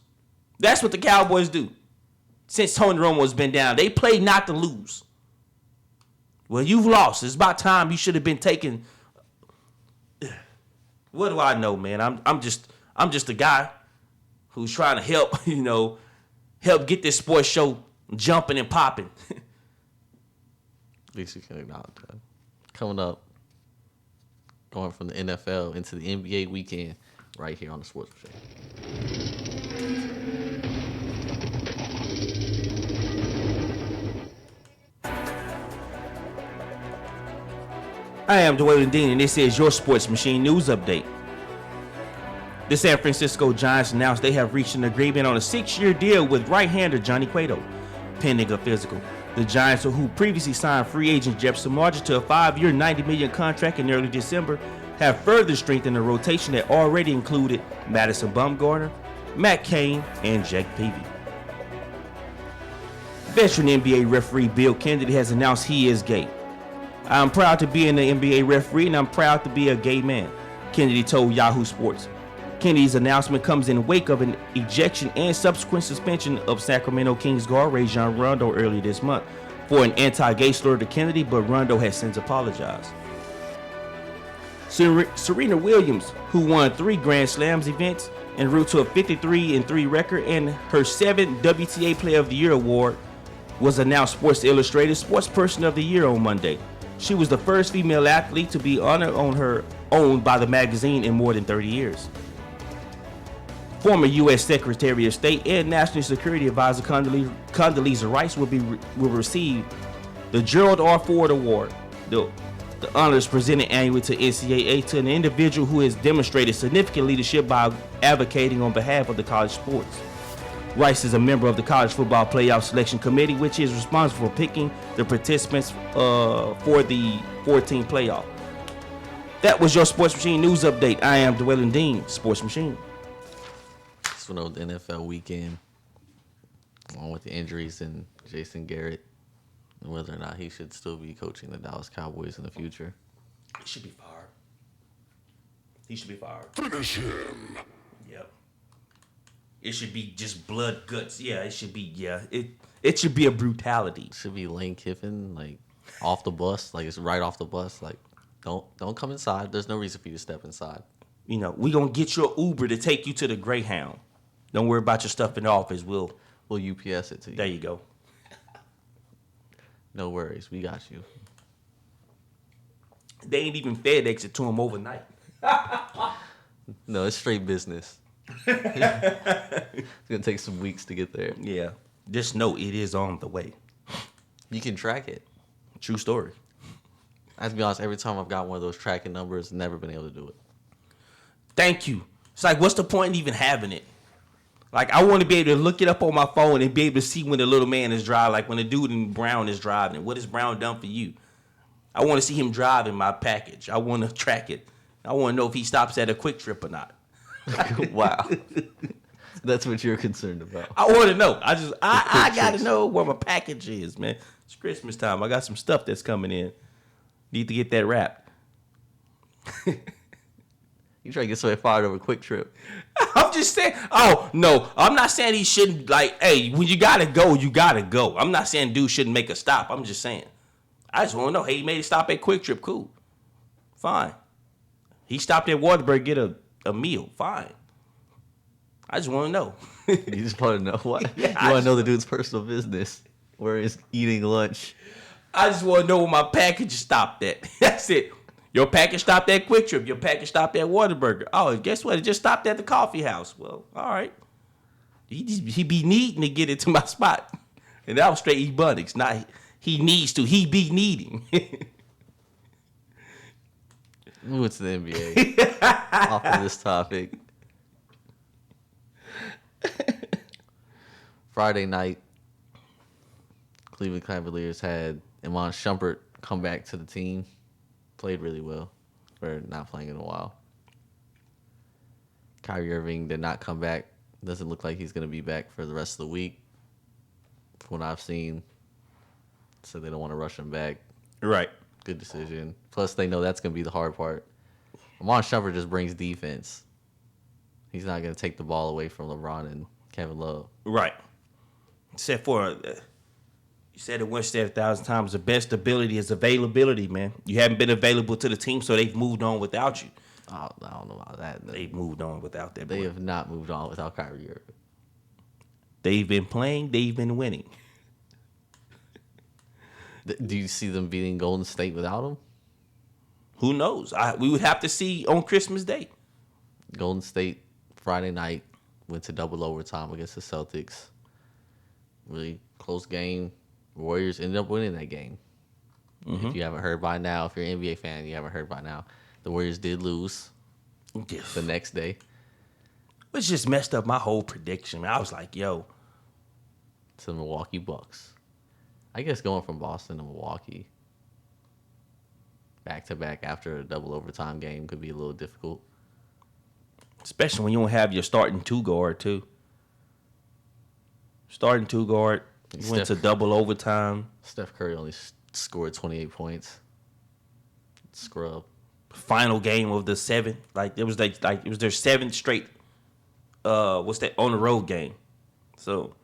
Speaker 2: That's what the Cowboys do. Since Tony Romo's been down, they play not to lose. Well, you've lost. It's about time you should have been taking. What do I know, man? I'm just a guy who's trying to help, help get this sports show jumping and popping.
Speaker 1: At least you can acknowledge that. Coming up, going from the NFL into the NBA weekend, right here on the Sports Machine.
Speaker 2: I am Dwayne Dean, and this is your Sports Machine News Update. The San Francisco Giants announced they have reached an agreement on a 6-year deal with right-hander Johnny Cueto, pending a physical. The Giants, who previously signed free agent Jefferson Martin to a 5-year, $90 million contract in early December, have further strengthened a rotation that already included Madison Bumgarner, Matt Cain, and Jake Peavy. Veteran NBA referee Bill Kennedy has announced he is gay. I'm proud to be an NBA referee, and I'm proud to be a gay man, Kennedy told Yahoo Sports. Kennedy's announcement comes in the wake of an ejection and subsequent suspension of Sacramento Kings guard Rajon Rondo earlier this month for an anti-gay slur to Kennedy, but Rondo has since apologized. Serena Williams, who won 3 Grand Slams events en route to a 53-3 record and her 7th WTA Player of the Year award, was announced Sports Illustrated Sports Person of the Year on Monday. She was the first female athlete to be honored on her own by the magazine in more than 30 years. Former U.S. Secretary of State and National Security Advisor Condoleezza Rice will receive the Gerald R. Ford Award. The honor is presented annually to NCAA to an individual who has demonstrated significant leadership by advocating on behalf of the college sports. Rice is a member of the College Football Playoff Selection Committee, which is responsible for picking the participants for the 14 playoff. That was your Sports Machine News Update. I am Dwaylen Dean, Sports Machine.
Speaker 1: This one of the NFL weekend, along with the injuries and Jason Garrett, and whether or not he should still be coaching the Dallas Cowboys in the future.
Speaker 2: He should be fired. He should be fired.
Speaker 5: Finish him.
Speaker 2: Yep. It should be just blood guts. Yeah, it should be. Yeah, it should be a brutality.
Speaker 1: Should be Lane Kiffin, like off the bus, like it's right off the bus. Like, don't come inside. There's no reason for you to step inside.
Speaker 2: You know, we gonna get your Uber to take you to the Greyhound. Don't worry about your stuff in the office. We'll
Speaker 1: UPS it to you.
Speaker 2: There you go.
Speaker 1: No worries, we got you.
Speaker 2: They ain't even FedEx it to him overnight.
Speaker 1: No, it's straight business. It's gonna take some weeks to get there.
Speaker 2: Yeah. Just know it is on the way.
Speaker 1: You can track it.
Speaker 2: True story.
Speaker 1: I have to be honest, every time I've got one of those tracking numbers, never been able to do it.
Speaker 2: Thank you. It's like, what's the point in even having it? Like, I want to be able to look it up on my phone and be able to see when the little man is driving, like when the dude in Brown is driving. What has Brown done for you? I want to see him driving my package. I want to track it. I want to know if he stops at a Quick Trip or not.
Speaker 1: Wow. That's what you're concerned about.
Speaker 2: I want to know. I got to know where my package is, man. It's Christmas time. I got some stuff that's coming in. Need to get that wrapped.
Speaker 1: You try to get somebody fired over Quick Trip.
Speaker 2: I'm just saying. Oh, no. I'm not saying he shouldn't, like, hey, when you got to go, you got to go. I'm not saying dude shouldn't make a stop. I'm just saying. I just want to know, hey, he made a stop at Quick Trip. Cool. Fine. He stopped at Whataburger, get a meal. Fine. I just want to know.
Speaker 1: You just want to know what?
Speaker 2: Yeah,
Speaker 1: you want to know the dude's personal business, where he's eating lunch.
Speaker 2: I just want to know where my package stopped at. That's it. Your package stopped at Quick Trip. Your package stopped at Whataburger. Oh, guess what? It just stopped at the coffee house. Well, all right. He be needing to get it to my spot. And that was straight Ebonics. Not he needs to. He be needing.
Speaker 1: Move to the NBA. Off of this topic. Friday night, Cleveland Cavaliers had Iman Shumpert come back to the team. Played really well for not playing in a while. Kyrie Irving did not come back. Doesn't look like he's going to be back for the rest of the week, from what I've seen. So they don't want to rush him back.
Speaker 2: Right.
Speaker 1: Good decision. Plus, they know that's going to be the hard part. Iman Shumpert just brings defense. He's not going to take the ball away from LeBron and Kevin Love.
Speaker 2: Right. Except for, you said it once, said 1,000 times, the best ability is availability, man. You haven't been available to the team, so they've moved on without you.
Speaker 1: Oh, I don't know about that.
Speaker 2: They've moved on without that.
Speaker 1: They
Speaker 2: boy.
Speaker 1: have not moved on without Kyrie Irving.
Speaker 2: They've been playing. They've been winning.
Speaker 1: Do you see them beating Golden State without him?
Speaker 2: Who knows? We would have to see on Christmas Day.
Speaker 1: Golden State, Friday night, went to double overtime against the Celtics. Really close game. Warriors ended up winning that game. If you haven't heard by now, if you're an NBA fan, you haven't heard by now, the Warriors did lose the next day.
Speaker 2: Which just messed up my whole prediction. I was like, yo.
Speaker 1: To the Milwaukee Bucks. I guess going from Boston to Milwaukee back-to-back after a double overtime game could be a little difficult.
Speaker 2: Especially when you don't have your starting two guard, too. Starting two guard, you went to double overtime.
Speaker 1: Steph Curry only scored 28 points. Scrub.
Speaker 2: Final game of the 7. Like it was like it was their 7th straight. What's that on the road game? So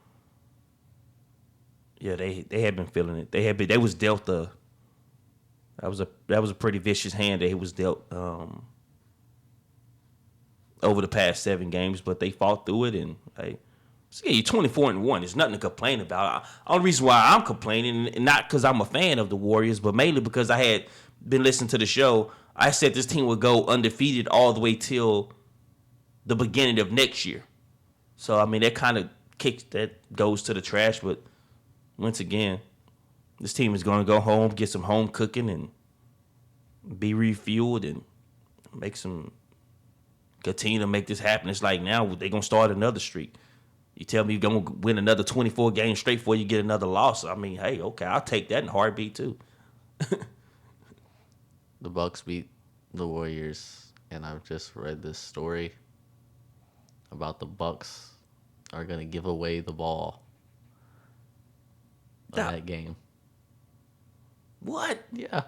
Speaker 2: yeah, they had been feeling it. They was dealt a. That was a pretty vicious hand that he was dealt over the past 7 games, but they fought through it and hey. So yeah, you're 24-1. There's nothing to complain about. The only reason why I'm complaining, and not because I'm a fan of the Warriors, but mainly because I had been listening to the show. I said this team would go undefeated all the way till the beginning of next year. So, I mean, that kind of goes to the trash. But once again, this team is going to go home, get some home cooking, and be refueled and continue to make this happen. It's like now they're going to start another streak. You tell me you're going to win another 24 games straight before you get another loss. I mean, hey, okay, I'll take that in a heartbeat too.
Speaker 1: The Bucks beat the Warriors, and I've just read this story about the Bucks are going to give away the ball in that game.
Speaker 2: What?
Speaker 1: Yeah.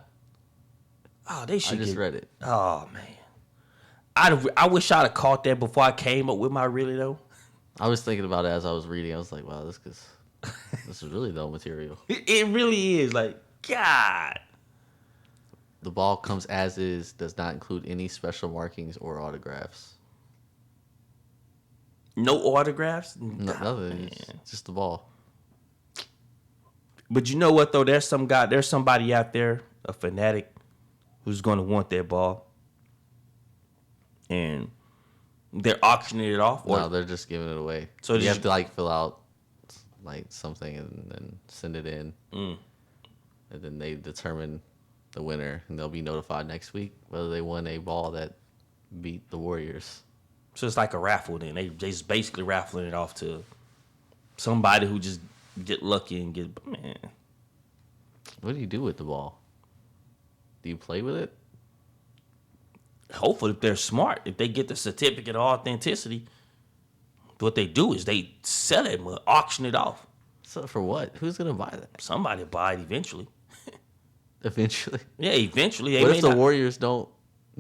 Speaker 2: Oh, they should
Speaker 1: I just read it.
Speaker 2: Oh, man. I wish I'd have caught that before I came up with my really, though.
Speaker 1: I was thinking about it as I was reading. I was like, wow, this is really dull material.
Speaker 2: It really is. Like, God.
Speaker 1: The ball comes as is, does not include any special markings or autographs.
Speaker 2: No autographs?
Speaker 1: Nothing. It's just the ball.
Speaker 2: But you know what, though? There's somebody out there, a fanatic, who's going to want that ball. And they're auctioning it off?
Speaker 1: No, they're just giving it away. So you have to like fill out like something and then send it in. And then they determine the winner, and they'll be notified next week whether they won a ball that beat the Warriors.
Speaker 2: So it's like a raffle then. They just basically raffling it off to somebody who just get lucky and get, man.
Speaker 1: What do you do with the ball? Do you play with it?
Speaker 2: Hopefully, if they're smart, if they get the certificate of authenticity, what they do is they sell it, auction it off.
Speaker 1: So for what? Who's gonna buy that?
Speaker 2: Somebody will buy it eventually.
Speaker 1: Eventually.
Speaker 2: Yeah, eventually.
Speaker 1: What if the Warriors don't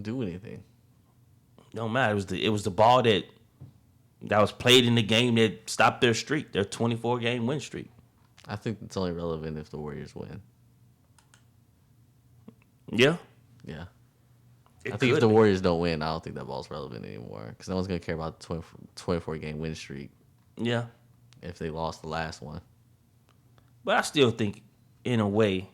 Speaker 1: do anything?
Speaker 2: Don't matter. It was the ball that was played in the game that stopped their streak, their 24-game win streak.
Speaker 1: I think it's only relevant if the Warriors win.
Speaker 2: Yeah.
Speaker 1: Yeah. I think if the Warriors don't win, I don't think that ball's relevant anymore because no one's going to care about the 24-game win streak.
Speaker 2: Yeah.
Speaker 1: If they lost the last one.
Speaker 2: But I still think, in a way,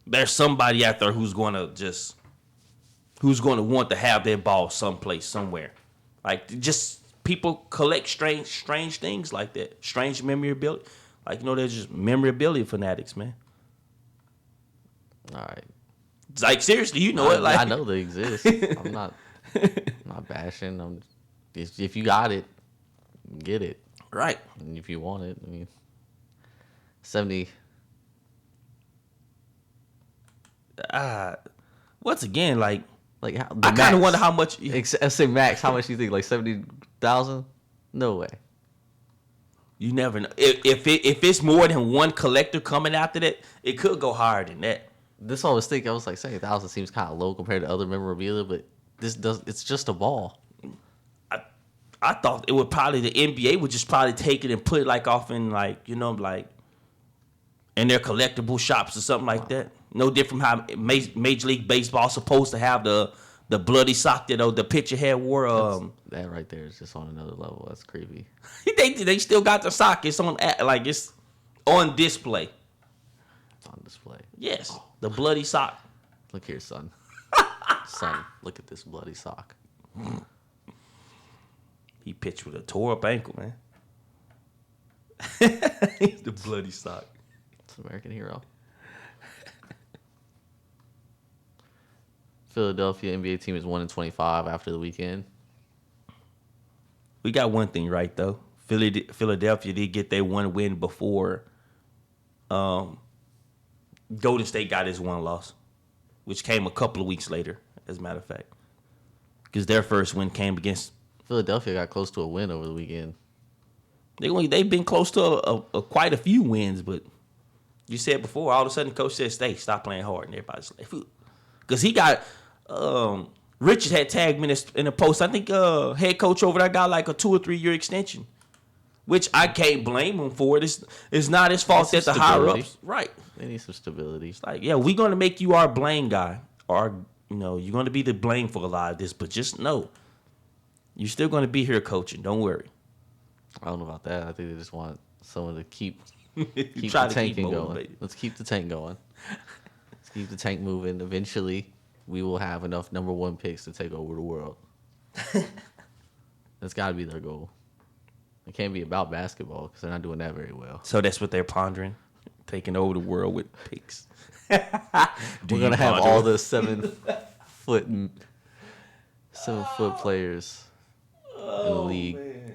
Speaker 2: there's somebody out there who's going to want to have their ball someplace, somewhere. Like, just people collect strange things like that. Strange memorabilia. Like, they're just memorabilia fanatics, man.
Speaker 1: All right.
Speaker 2: It's like, seriously, you know it. Like,
Speaker 1: I know they exist. I'm not bashing. If you got it, get it.
Speaker 2: Right.
Speaker 1: And if you want it, I mean, 70.
Speaker 2: Once again, like
Speaker 1: how,
Speaker 2: I kind of wonder how much.
Speaker 1: Let's say max. How much do you think? Like 70,000? No way.
Speaker 2: You never know. If it's more than one collector coming after that, it could go higher than that.
Speaker 1: This is what I was thinking. I was like, 70,000 seems kind of low compared to other memorabilia, but it's just a ball.
Speaker 2: I thought it would probably, the NBA would just probably take it and put it like off in like in their collectible shops or something like that. No different how Major League Baseball supposed to have the bloody sock that the pitcher had wore.
Speaker 1: That right there is just on another level. That's creepy.
Speaker 2: They still got the sock. It's on it's on display.
Speaker 1: It's on display.
Speaker 2: Yes, the bloody sock.
Speaker 1: Look here, son. Son, look at this bloody sock.
Speaker 2: He pitched with a tore up ankle, man. The bloody sock.
Speaker 1: It's an American hero. Philadelphia NBA team is 1-25 after the weekend.
Speaker 2: We got one thing right though. Philadelphia did get their one win before Golden State got his one loss, which came a couple of weeks later, as a matter of fact. Because their first win came against
Speaker 1: Philadelphia got close to a win over the weekend.
Speaker 2: They've been close to quite a few wins, but you said before, all of a sudden, the coach said, stop playing hard. And everybody's like, because he got, Richard had tagged me in a post. I think head coach over there got like a 2 or 3 year extension, which I can't blame him for. It's not his fault that the higher ups. Right.
Speaker 1: They need some stability.
Speaker 2: It's like, yeah, we're going to make you our blame guy. Or, you're going to be the blame for a lot of this, but just know, you're still going to be here coaching. Don't worry.
Speaker 1: I don't know about that. I think they just want someone to keep the tank going. Let's keep the tank going. Let's keep the tank moving. Eventually, we will have enough number 1 picks to take over the world. That's got to be their goal. It can't be about basketball because they're not doing that very well.
Speaker 2: So that's what they're pondering, taking over the world with picks.
Speaker 1: We're going to have all the 7-foot players in the league.
Speaker 2: Man.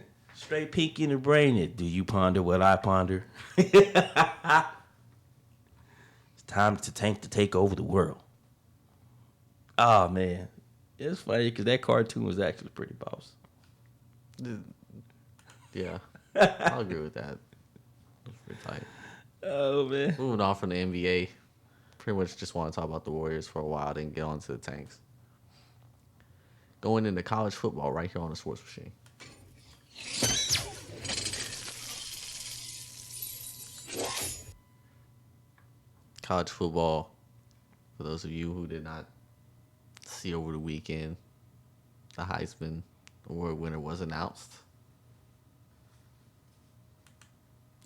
Speaker 2: Straight Pinky in the brain. Do you ponder what I ponder? It's time to tank to take over the world. Oh man, it's funny because that cartoon was actually pretty boss.
Speaker 1: Yeah, I'll agree with that. It's pretty tight.
Speaker 2: Oh man.
Speaker 1: Moving on from the NBA, pretty much just want to talk about the Warriors for a while, then get on to the Tanks. Going into college football right here on the Sports Machine. College football, for those of you who did not see over the weekend, the Heisman Award winner was announced.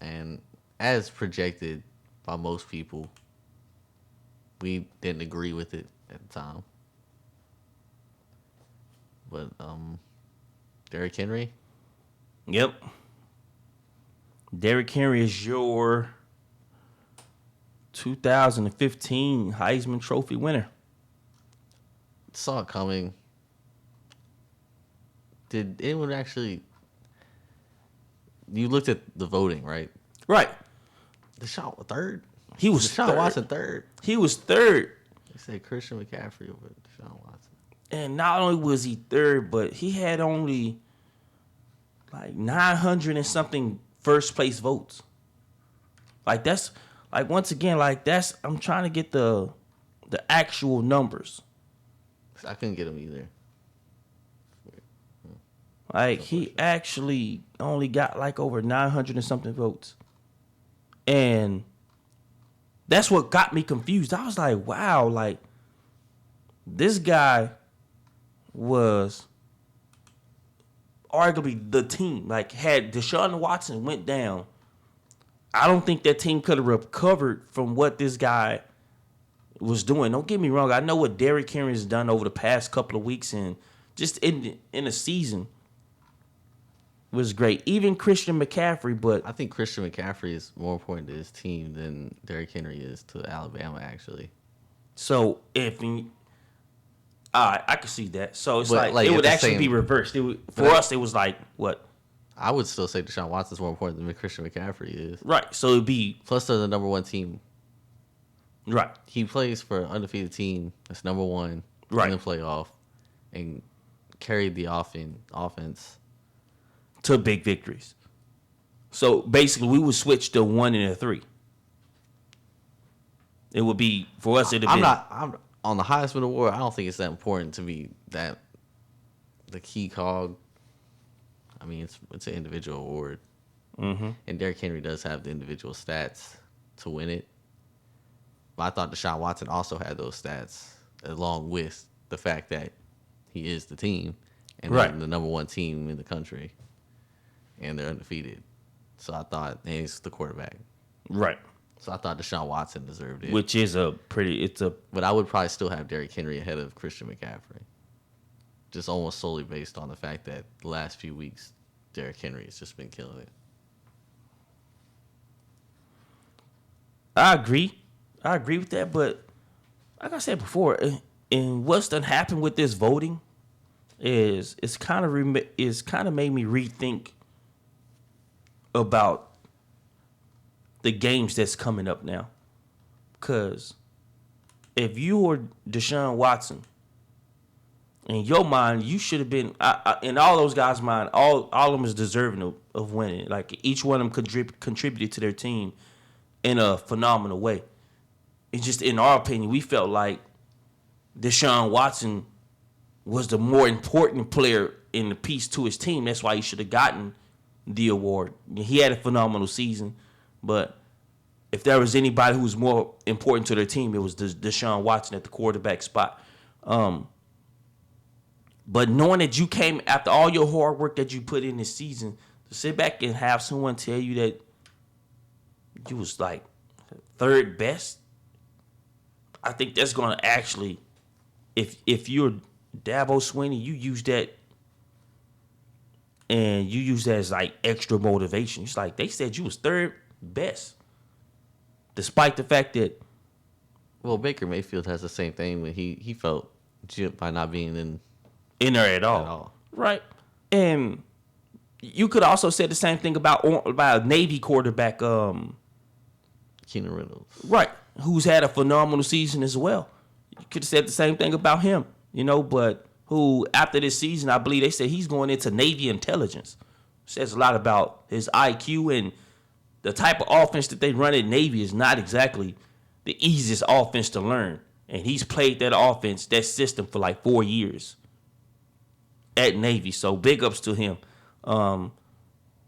Speaker 1: And as projected by most people, we didn't agree with it at the time. But Derrick Henry.
Speaker 2: Yep. Derrick Henry is your 2015 Heisman Trophy winner.
Speaker 1: Saw it coming. Did anyone actually? You looked at the voting, right?
Speaker 2: Right.
Speaker 1: Deshaun third.
Speaker 2: He was
Speaker 1: Deshaun
Speaker 2: third.
Speaker 1: Watson third.
Speaker 2: He was third.
Speaker 1: They said Christian McCaffrey over Deshaun Watson.
Speaker 2: And not only was he third, but he had only like 900 and something first place votes. Like that's like once again, like that's I'm trying to get the actual numbers.
Speaker 1: I couldn't get him either.
Speaker 2: Like he actually only got like over 900 and something votes. And that's what got me confused. I was like, wow, like this guy was arguably the team. Like had Deshaun Watson went down, I don't think that team could have recovered from what this guy was doing. Don't get me wrong. I know what Derrick Henry has done over the past couple of weeks and just in the season was great. Even Christian McCaffrey, but
Speaker 1: I think Christian McCaffrey is more important to his team than Derrick Henry is to Alabama, actually.
Speaker 2: so if he, I could see that. So it's
Speaker 1: But,
Speaker 2: like it
Speaker 1: at
Speaker 2: would
Speaker 1: the
Speaker 2: actually
Speaker 1: same-
Speaker 2: be reversed. For us, it was like what?
Speaker 1: I would still say Deshaun Watson's more important than Christian McCaffrey is.
Speaker 2: Right. So it'd be
Speaker 1: Plus, they're the number one team.
Speaker 2: right.
Speaker 1: He plays for an undefeated team that's number one
Speaker 2: Right.
Speaker 1: in the playoff and carried the offense.
Speaker 2: To big victories. So basically, we would switch to 1 and a 3. It would be for us. It'd be
Speaker 1: I'm on the Heisman Award. I don't think it's that important to be that the key cog. I mean, it's an individual award, and Derrick Henry does have the individual stats to win it. But I thought Deshaun Watson also had those stats, along with the fact that he is the team and
Speaker 2: Right.
Speaker 1: they're the number one team in the country, and they're undefeated. So I thought, and he's the quarterback.
Speaker 2: right.
Speaker 1: So I thought Deshaun Watson deserved it.
Speaker 2: Which is it's a
Speaker 1: But I would probably still have Derrick Henry ahead of Christian McCaffrey. Just almost solely based on the fact that the last few weeks, Derrick Henry has just been killing it.
Speaker 2: I agree with that, but like I said before, and what's done happened with this voting is it's kind of made me rethink about the games that's coming up now. Because if you were Deshaun Watson, in your mind, you should have been, in all those guys' mind, all of them is deserving of winning. Like each one of them contributed to their team in a phenomenal way. It's just, in our opinion, we felt like Deshaun Watson was the more important player in the piece to his team. That's why he should have gotten the award. He had a phenomenal season, but if there was anybody who was more important to their team, it was Deshaun Watson at the quarterback spot. But knowing that you came after all your hard work that you put in this season, to sit back and have someone tell you that you was like third best, I think that's going to actually, if you're Dabo Swinney, you use that and you use that as like extra motivation. It's like they said you was third best, despite the fact that.
Speaker 1: Well, Baker Mayfield has the same thing when he felt gypped by not being in
Speaker 2: there at all.
Speaker 1: at all.
Speaker 2: Right. And You could also say the same thing about a Navy quarterback,
Speaker 1: Keenan Reynolds.
Speaker 2: right, who's had a phenomenal season as well. You could have said the same thing about him, but who after this season, I believe they said he's going into Navy intelligence. Says a lot about his IQ, and the type of offense that they run at Navy is not exactly the easiest offense to learn. And he's played that offense, that system for like 4 years at Navy. So big ups to him.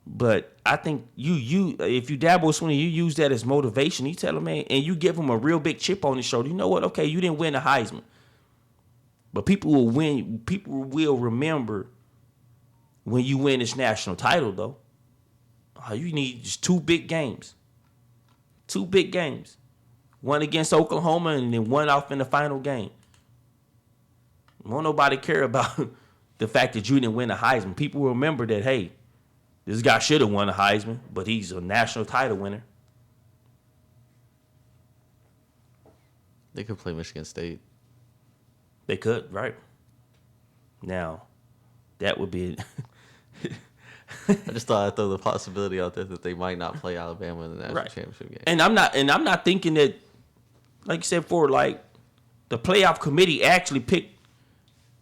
Speaker 2: But I think you if you Dabo Swinney, you use that as motivation. You tell him, man, and you give him a real big chip on his shoulder. You know what? Okay, you didn't win the Heisman, but people will win. People will remember when you win this national title, though. You need just 2 big games. 2 big games. One against Oklahoma and then one off in the final game. Won't nobody care about the fact that you didn't win the Heisman. People will remember that, hey, this guy should have won the Heisman, but he's a national title winner.
Speaker 1: They could play Michigan State.
Speaker 2: They could, right? Now, that would be
Speaker 1: I just thought I'd throw the possibility out there that they might not play Alabama in the national championship game.
Speaker 2: And I'm not thinking that, like you said, for like the playoff committee actually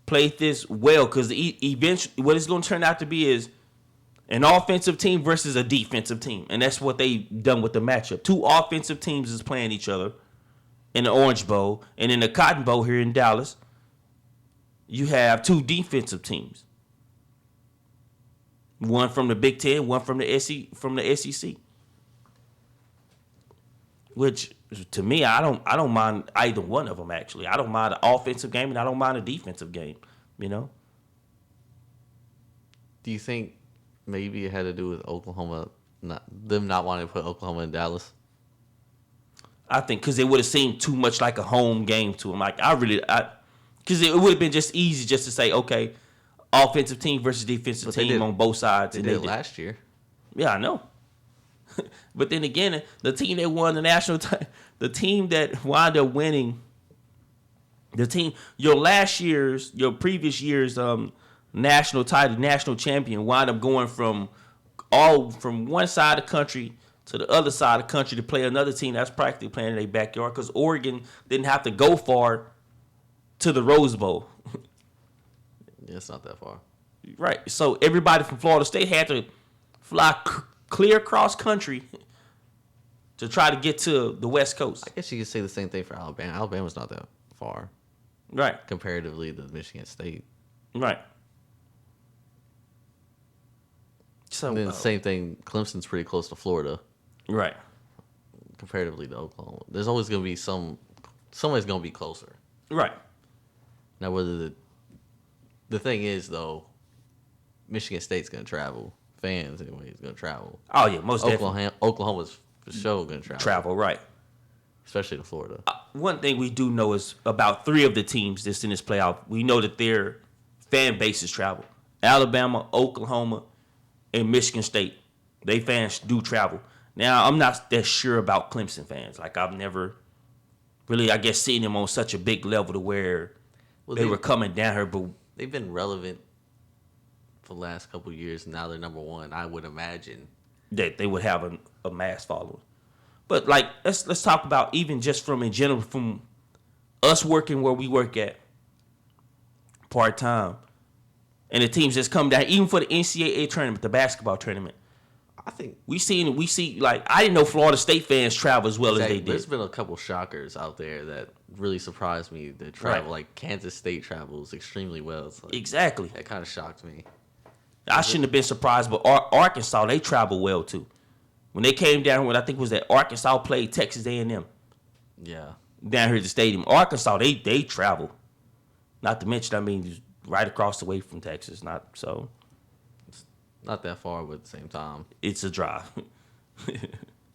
Speaker 2: played this well, because eventually what it's going to turn out to be is an offensive team versus a defensive team, and that's what they done with the matchup. 2 offensive teams is playing each other in the Orange Bowl, and in the Cotton Bowl here in Dallas, you have 2 defensive teams. One from the Big Ten, one from the SEC. Which, to me, I don't mind either one of them, actually. I don't mind the offensive game, and I don't mind the defensive game,
Speaker 1: Do you think maybe it had to do with Oklahoma, not wanting to put Oklahoma in Dallas?
Speaker 2: I think because it would have seemed too much like a home game to them. Because it would have been just easy just to say, okay, offensive team versus defensive team on both sides.
Speaker 1: They did last year.
Speaker 2: Yeah, I know. But then again, the team that won the national the team that wound up winning, your previous year's national title, national champion, wound up going from one side of the country to the other side of the country to play another team that's practically playing in their backyard, because Oregon didn't have to go far to the Rose Bowl.
Speaker 1: Yeah, it's not that far.
Speaker 2: Right. So everybody from Florida State had to fly clear across country to try to get to the West Coast.
Speaker 1: I guess you could say the same thing for Alabama. Alabama's not that far.
Speaker 2: Right.
Speaker 1: Comparatively to Michigan State.
Speaker 2: Right. So
Speaker 1: And then same thing, Clemson's pretty close to Florida.
Speaker 2: Right.
Speaker 1: Comparatively to Oklahoma. There's always going to be somebody's going to be closer.
Speaker 2: Right.
Speaker 1: Now, whether the thing is, though, Michigan State's going to travel. Fans, anyway, is going to travel.
Speaker 2: Oh, yeah, most definitely.
Speaker 1: Oklahoma's for sure going to travel.
Speaker 2: Travel, right.
Speaker 1: Especially to Florida.
Speaker 2: One thing we do know is about 3 of the teams that's in this playoff, we know that their fan bases travel. Alabama, Oklahoma, and Michigan State. They fans do travel. Now, I'm not that sure about Clemson fans. Like, I've never really, I guess, seen them on such a big level to where they were coming down here. But
Speaker 1: they've been relevant for the last couple of years. Now they're number 1. I would imagine
Speaker 2: that they would have a mass following. But, like, let's talk about even just from us working where we work at part-time, and the teams that's come down, even for the NCAA tournament, the basketball tournament.
Speaker 1: I think
Speaker 2: we see like, I didn't know Florida State fans travel as well as they did.
Speaker 1: There's been a couple shockers out there that really surprised me that travel.
Speaker 2: Right.
Speaker 1: Like Kansas State travels extremely well. Like,
Speaker 2: exactly.
Speaker 1: That kind of shocked me.
Speaker 2: I shouldn't have been surprised, but Arkansas, they travel well too. When they came down, what I think was that Arkansas played Texas A&M.
Speaker 1: Yeah.
Speaker 2: Down here at the stadium. Arkansas, they travel. Not to mention, I mean, just right across the way from Texas.
Speaker 1: It's not that far, but at the same time,
Speaker 2: it's a drive.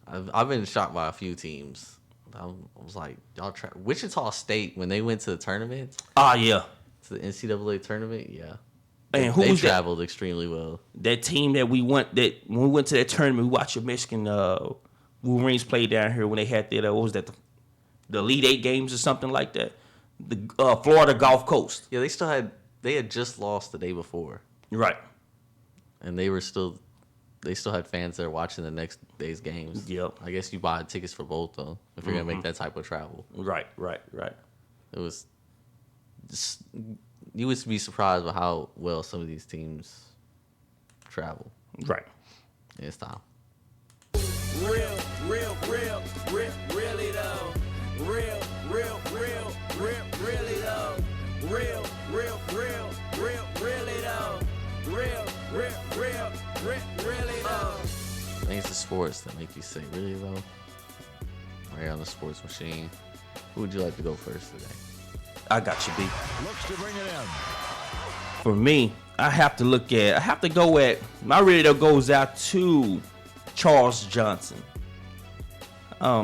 Speaker 1: I've been shocked by a few teams. I was like, y'all Wichita State, when they went to the tournament.
Speaker 2: Ah, yeah.
Speaker 1: To the NCAA tournament, yeah.
Speaker 2: And
Speaker 1: they traveled extremely well.
Speaker 2: That team that when we went to that tournament, we watched the Michigan Wolverines play down here when they had that, what was that, the Elite 8 games or something like that? The Florida Gulf Coast.
Speaker 1: Yeah, they had just lost the day before.
Speaker 2: Right.
Speaker 1: and they still had fans there watching the next day's games.
Speaker 2: Yep.
Speaker 1: I guess you buy tickets for both though if you're gonna make that type of travel.
Speaker 2: Right.
Speaker 1: It was just, you would be surprised by how well some of these teams travel.
Speaker 2: Right.
Speaker 1: And it's time.
Speaker 6: Really though. Really though. Really though. Really though.
Speaker 1: Things to sports that make you say, really though? Right on the sports machine. Who would you like to go first today?
Speaker 2: I got you, B.
Speaker 7: Looks to bring it in.
Speaker 2: For me, I have to go at my radio goes out to Charles Johnson.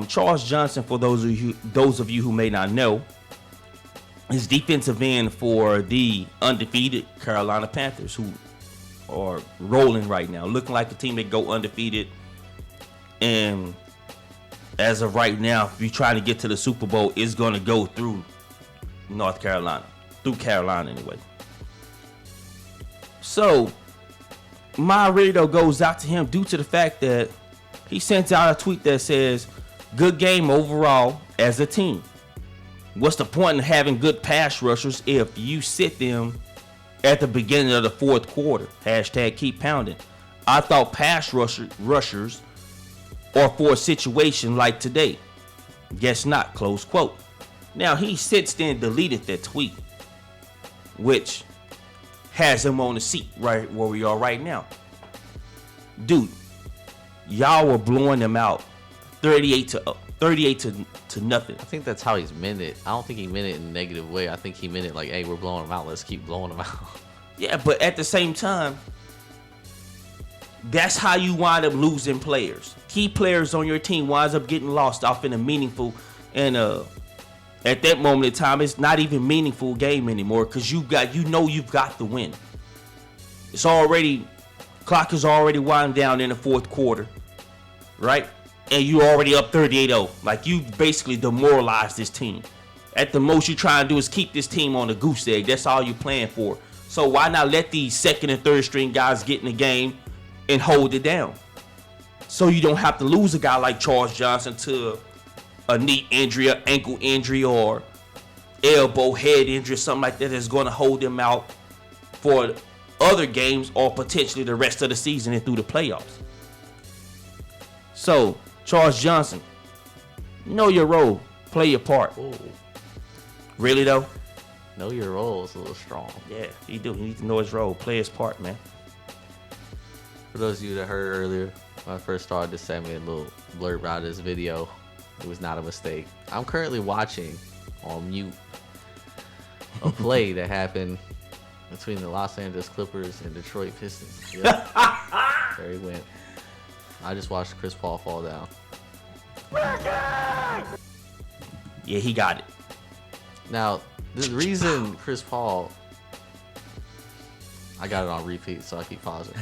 Speaker 2: Charles Johnson, for those of you who may not know, is defensive end for the undefeated Carolina Panthers, who are rolling right now, looking like the team that go undefeated. And as of right now, if you're trying to get to the Super Bowl, it's going to go through North Carolina, through Carolina anyway. So my radio goes out to him due to the fact that he sent out a tweet that says, "Good game overall as a team. What's the point in having good pass rushers if you sit them at the beginning of the fourth quarter? Hashtag keep pounding. I thought pass rushers are for a situation like today. Guess not," close quote. Now he since then deleted that tweet, which has him on the seat right where we are right now. Dude, y'all were blowing them out 38 to nothing.
Speaker 1: I think that's how he's meant it. I don't think he meant it in a negative way. I think he meant it like, hey, we're blowing them out. Let's keep blowing them out.
Speaker 2: Yeah, but at the same time, that's how you wind up losing players. Key players on your team winds up getting lost off in a meaningful and at that moment in time, it's not even meaningful game anymore because you've got the win. Clock is already winding down in the fourth quarter, right? And you already up 38-0. Like, you basically demoralized this team. At the most you try and do is keep this team on the goose egg. That's all you're playing for. So why not let these second and third string guys get in the game and hold it down? So you don't have to lose a guy like Charles Johnson to a knee injury, an ankle injury, or elbow, head injury, something like that that's going to hold them out for other games or potentially the rest of the season and through the playoffs. So, Charles Johnson, know your role, play your part.
Speaker 1: Ooh,
Speaker 2: Really though?
Speaker 1: know your role is a little strong.
Speaker 2: Yeah, he do. He needs to know his role, play his part, man.
Speaker 1: For those of you that heard earlier, when I first started this segment, a little blurb out of this video. It was not a mistake. I'm currently watching on mute a play that happened between the Los Angeles Clippers and Detroit Pistons. Yep. There he went. I just watched Chris Paul fall down.
Speaker 2: Yeah, he got it.
Speaker 1: Now, the reason Chris Paul, I got it on repeat, so I keep pausing.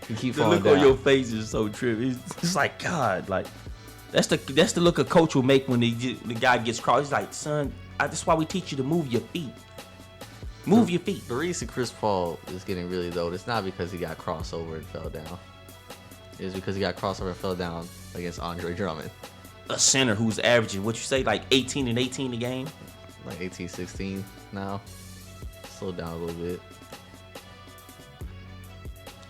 Speaker 1: He keep
Speaker 2: The
Speaker 1: falling
Speaker 2: look
Speaker 1: down.
Speaker 2: on your face is so trippy. It's like, God, like that's the look a coach will make when the guy gets crossed. He's like, son, that's why we teach you to move your feet. Move your feet.
Speaker 1: The reason Chris Paul is getting really low, it's not because he got crossover and fell down. It's because he got crossover and fell down against Andre Drummond.
Speaker 2: A center who's averaging, what you say, like 18 and 18 a game?
Speaker 1: Like 18, 16 now. Slow down a little bit.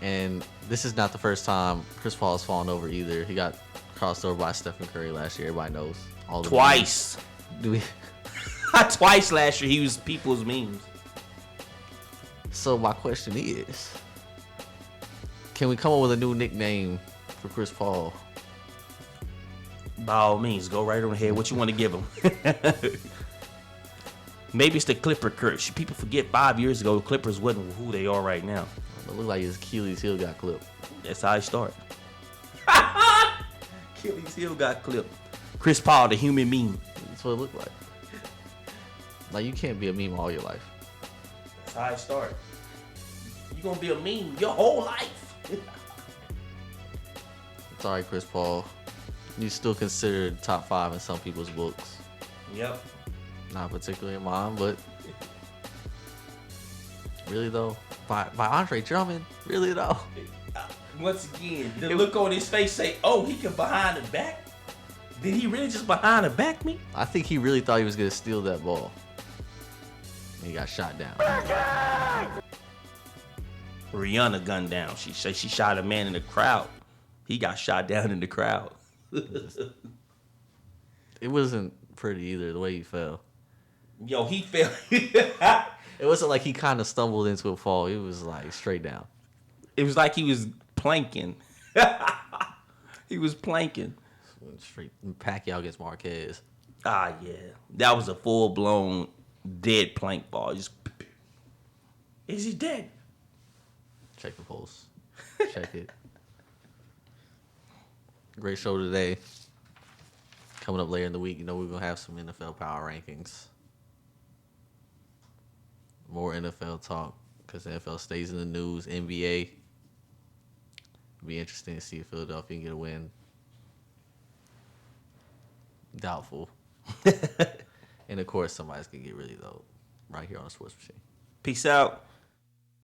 Speaker 1: And this is not the first time Chris Paul has fallen over either. He got crossed over by Stephen Curry last year. Everybody knows. All the
Speaker 2: Twice.
Speaker 1: memes. Do we?
Speaker 2: Twice last year he was people's memes.
Speaker 1: So my question is, can we come up with a new nickname for Chris Paul?
Speaker 2: By all means, go right on ahead. What you want to give him? Maybe it's the Clipper curse. People forget 5 years ago the Clippers wasn't who they are right now.
Speaker 1: It looked like his Achilles heel got clipped.
Speaker 2: That's how it started. Achilles heel got clipped. Chris Paul, the human meme.
Speaker 1: That's what it looked like. Like, you can't be a meme all your life.
Speaker 2: That's how it started. You gonna be a meme your whole life.
Speaker 1: It's all right, Chris Paul. You're still considered top 5 in some people's books.
Speaker 2: Yep.
Speaker 1: Not particularly in mine, but really though, by Andre Drummond, really though.
Speaker 2: Once again, the look on his face say, "Oh, he can behind the back." Did he really just behind the back me?
Speaker 1: I think he really thought he was gonna steal that ball. And he got shot down.
Speaker 2: Rihanna gunned down. She said she shot a man in the crowd. He got shot down in the crowd.
Speaker 1: It wasn't pretty either, the way he fell.
Speaker 2: Yo, he fell.
Speaker 1: It wasn't like he kind of stumbled into a fall. It was like straight down.
Speaker 2: It was like he was planking. He was planking.
Speaker 1: Went straight. Pacquiao against Marquez.
Speaker 2: Ah, yeah. That was a full-blown dead plank ball. Just, is he dead?
Speaker 1: Check the pulse. Check it. Great show today. Coming up later in the week, you know, we're going to have some NFL power rankings. More NFL talk because the NFL stays in the news. NBA. It'll be interesting to see if Philadelphia can get a win. Doubtful. And of course, somebody's going to get really low right here on the Sports Machine.
Speaker 2: Peace out.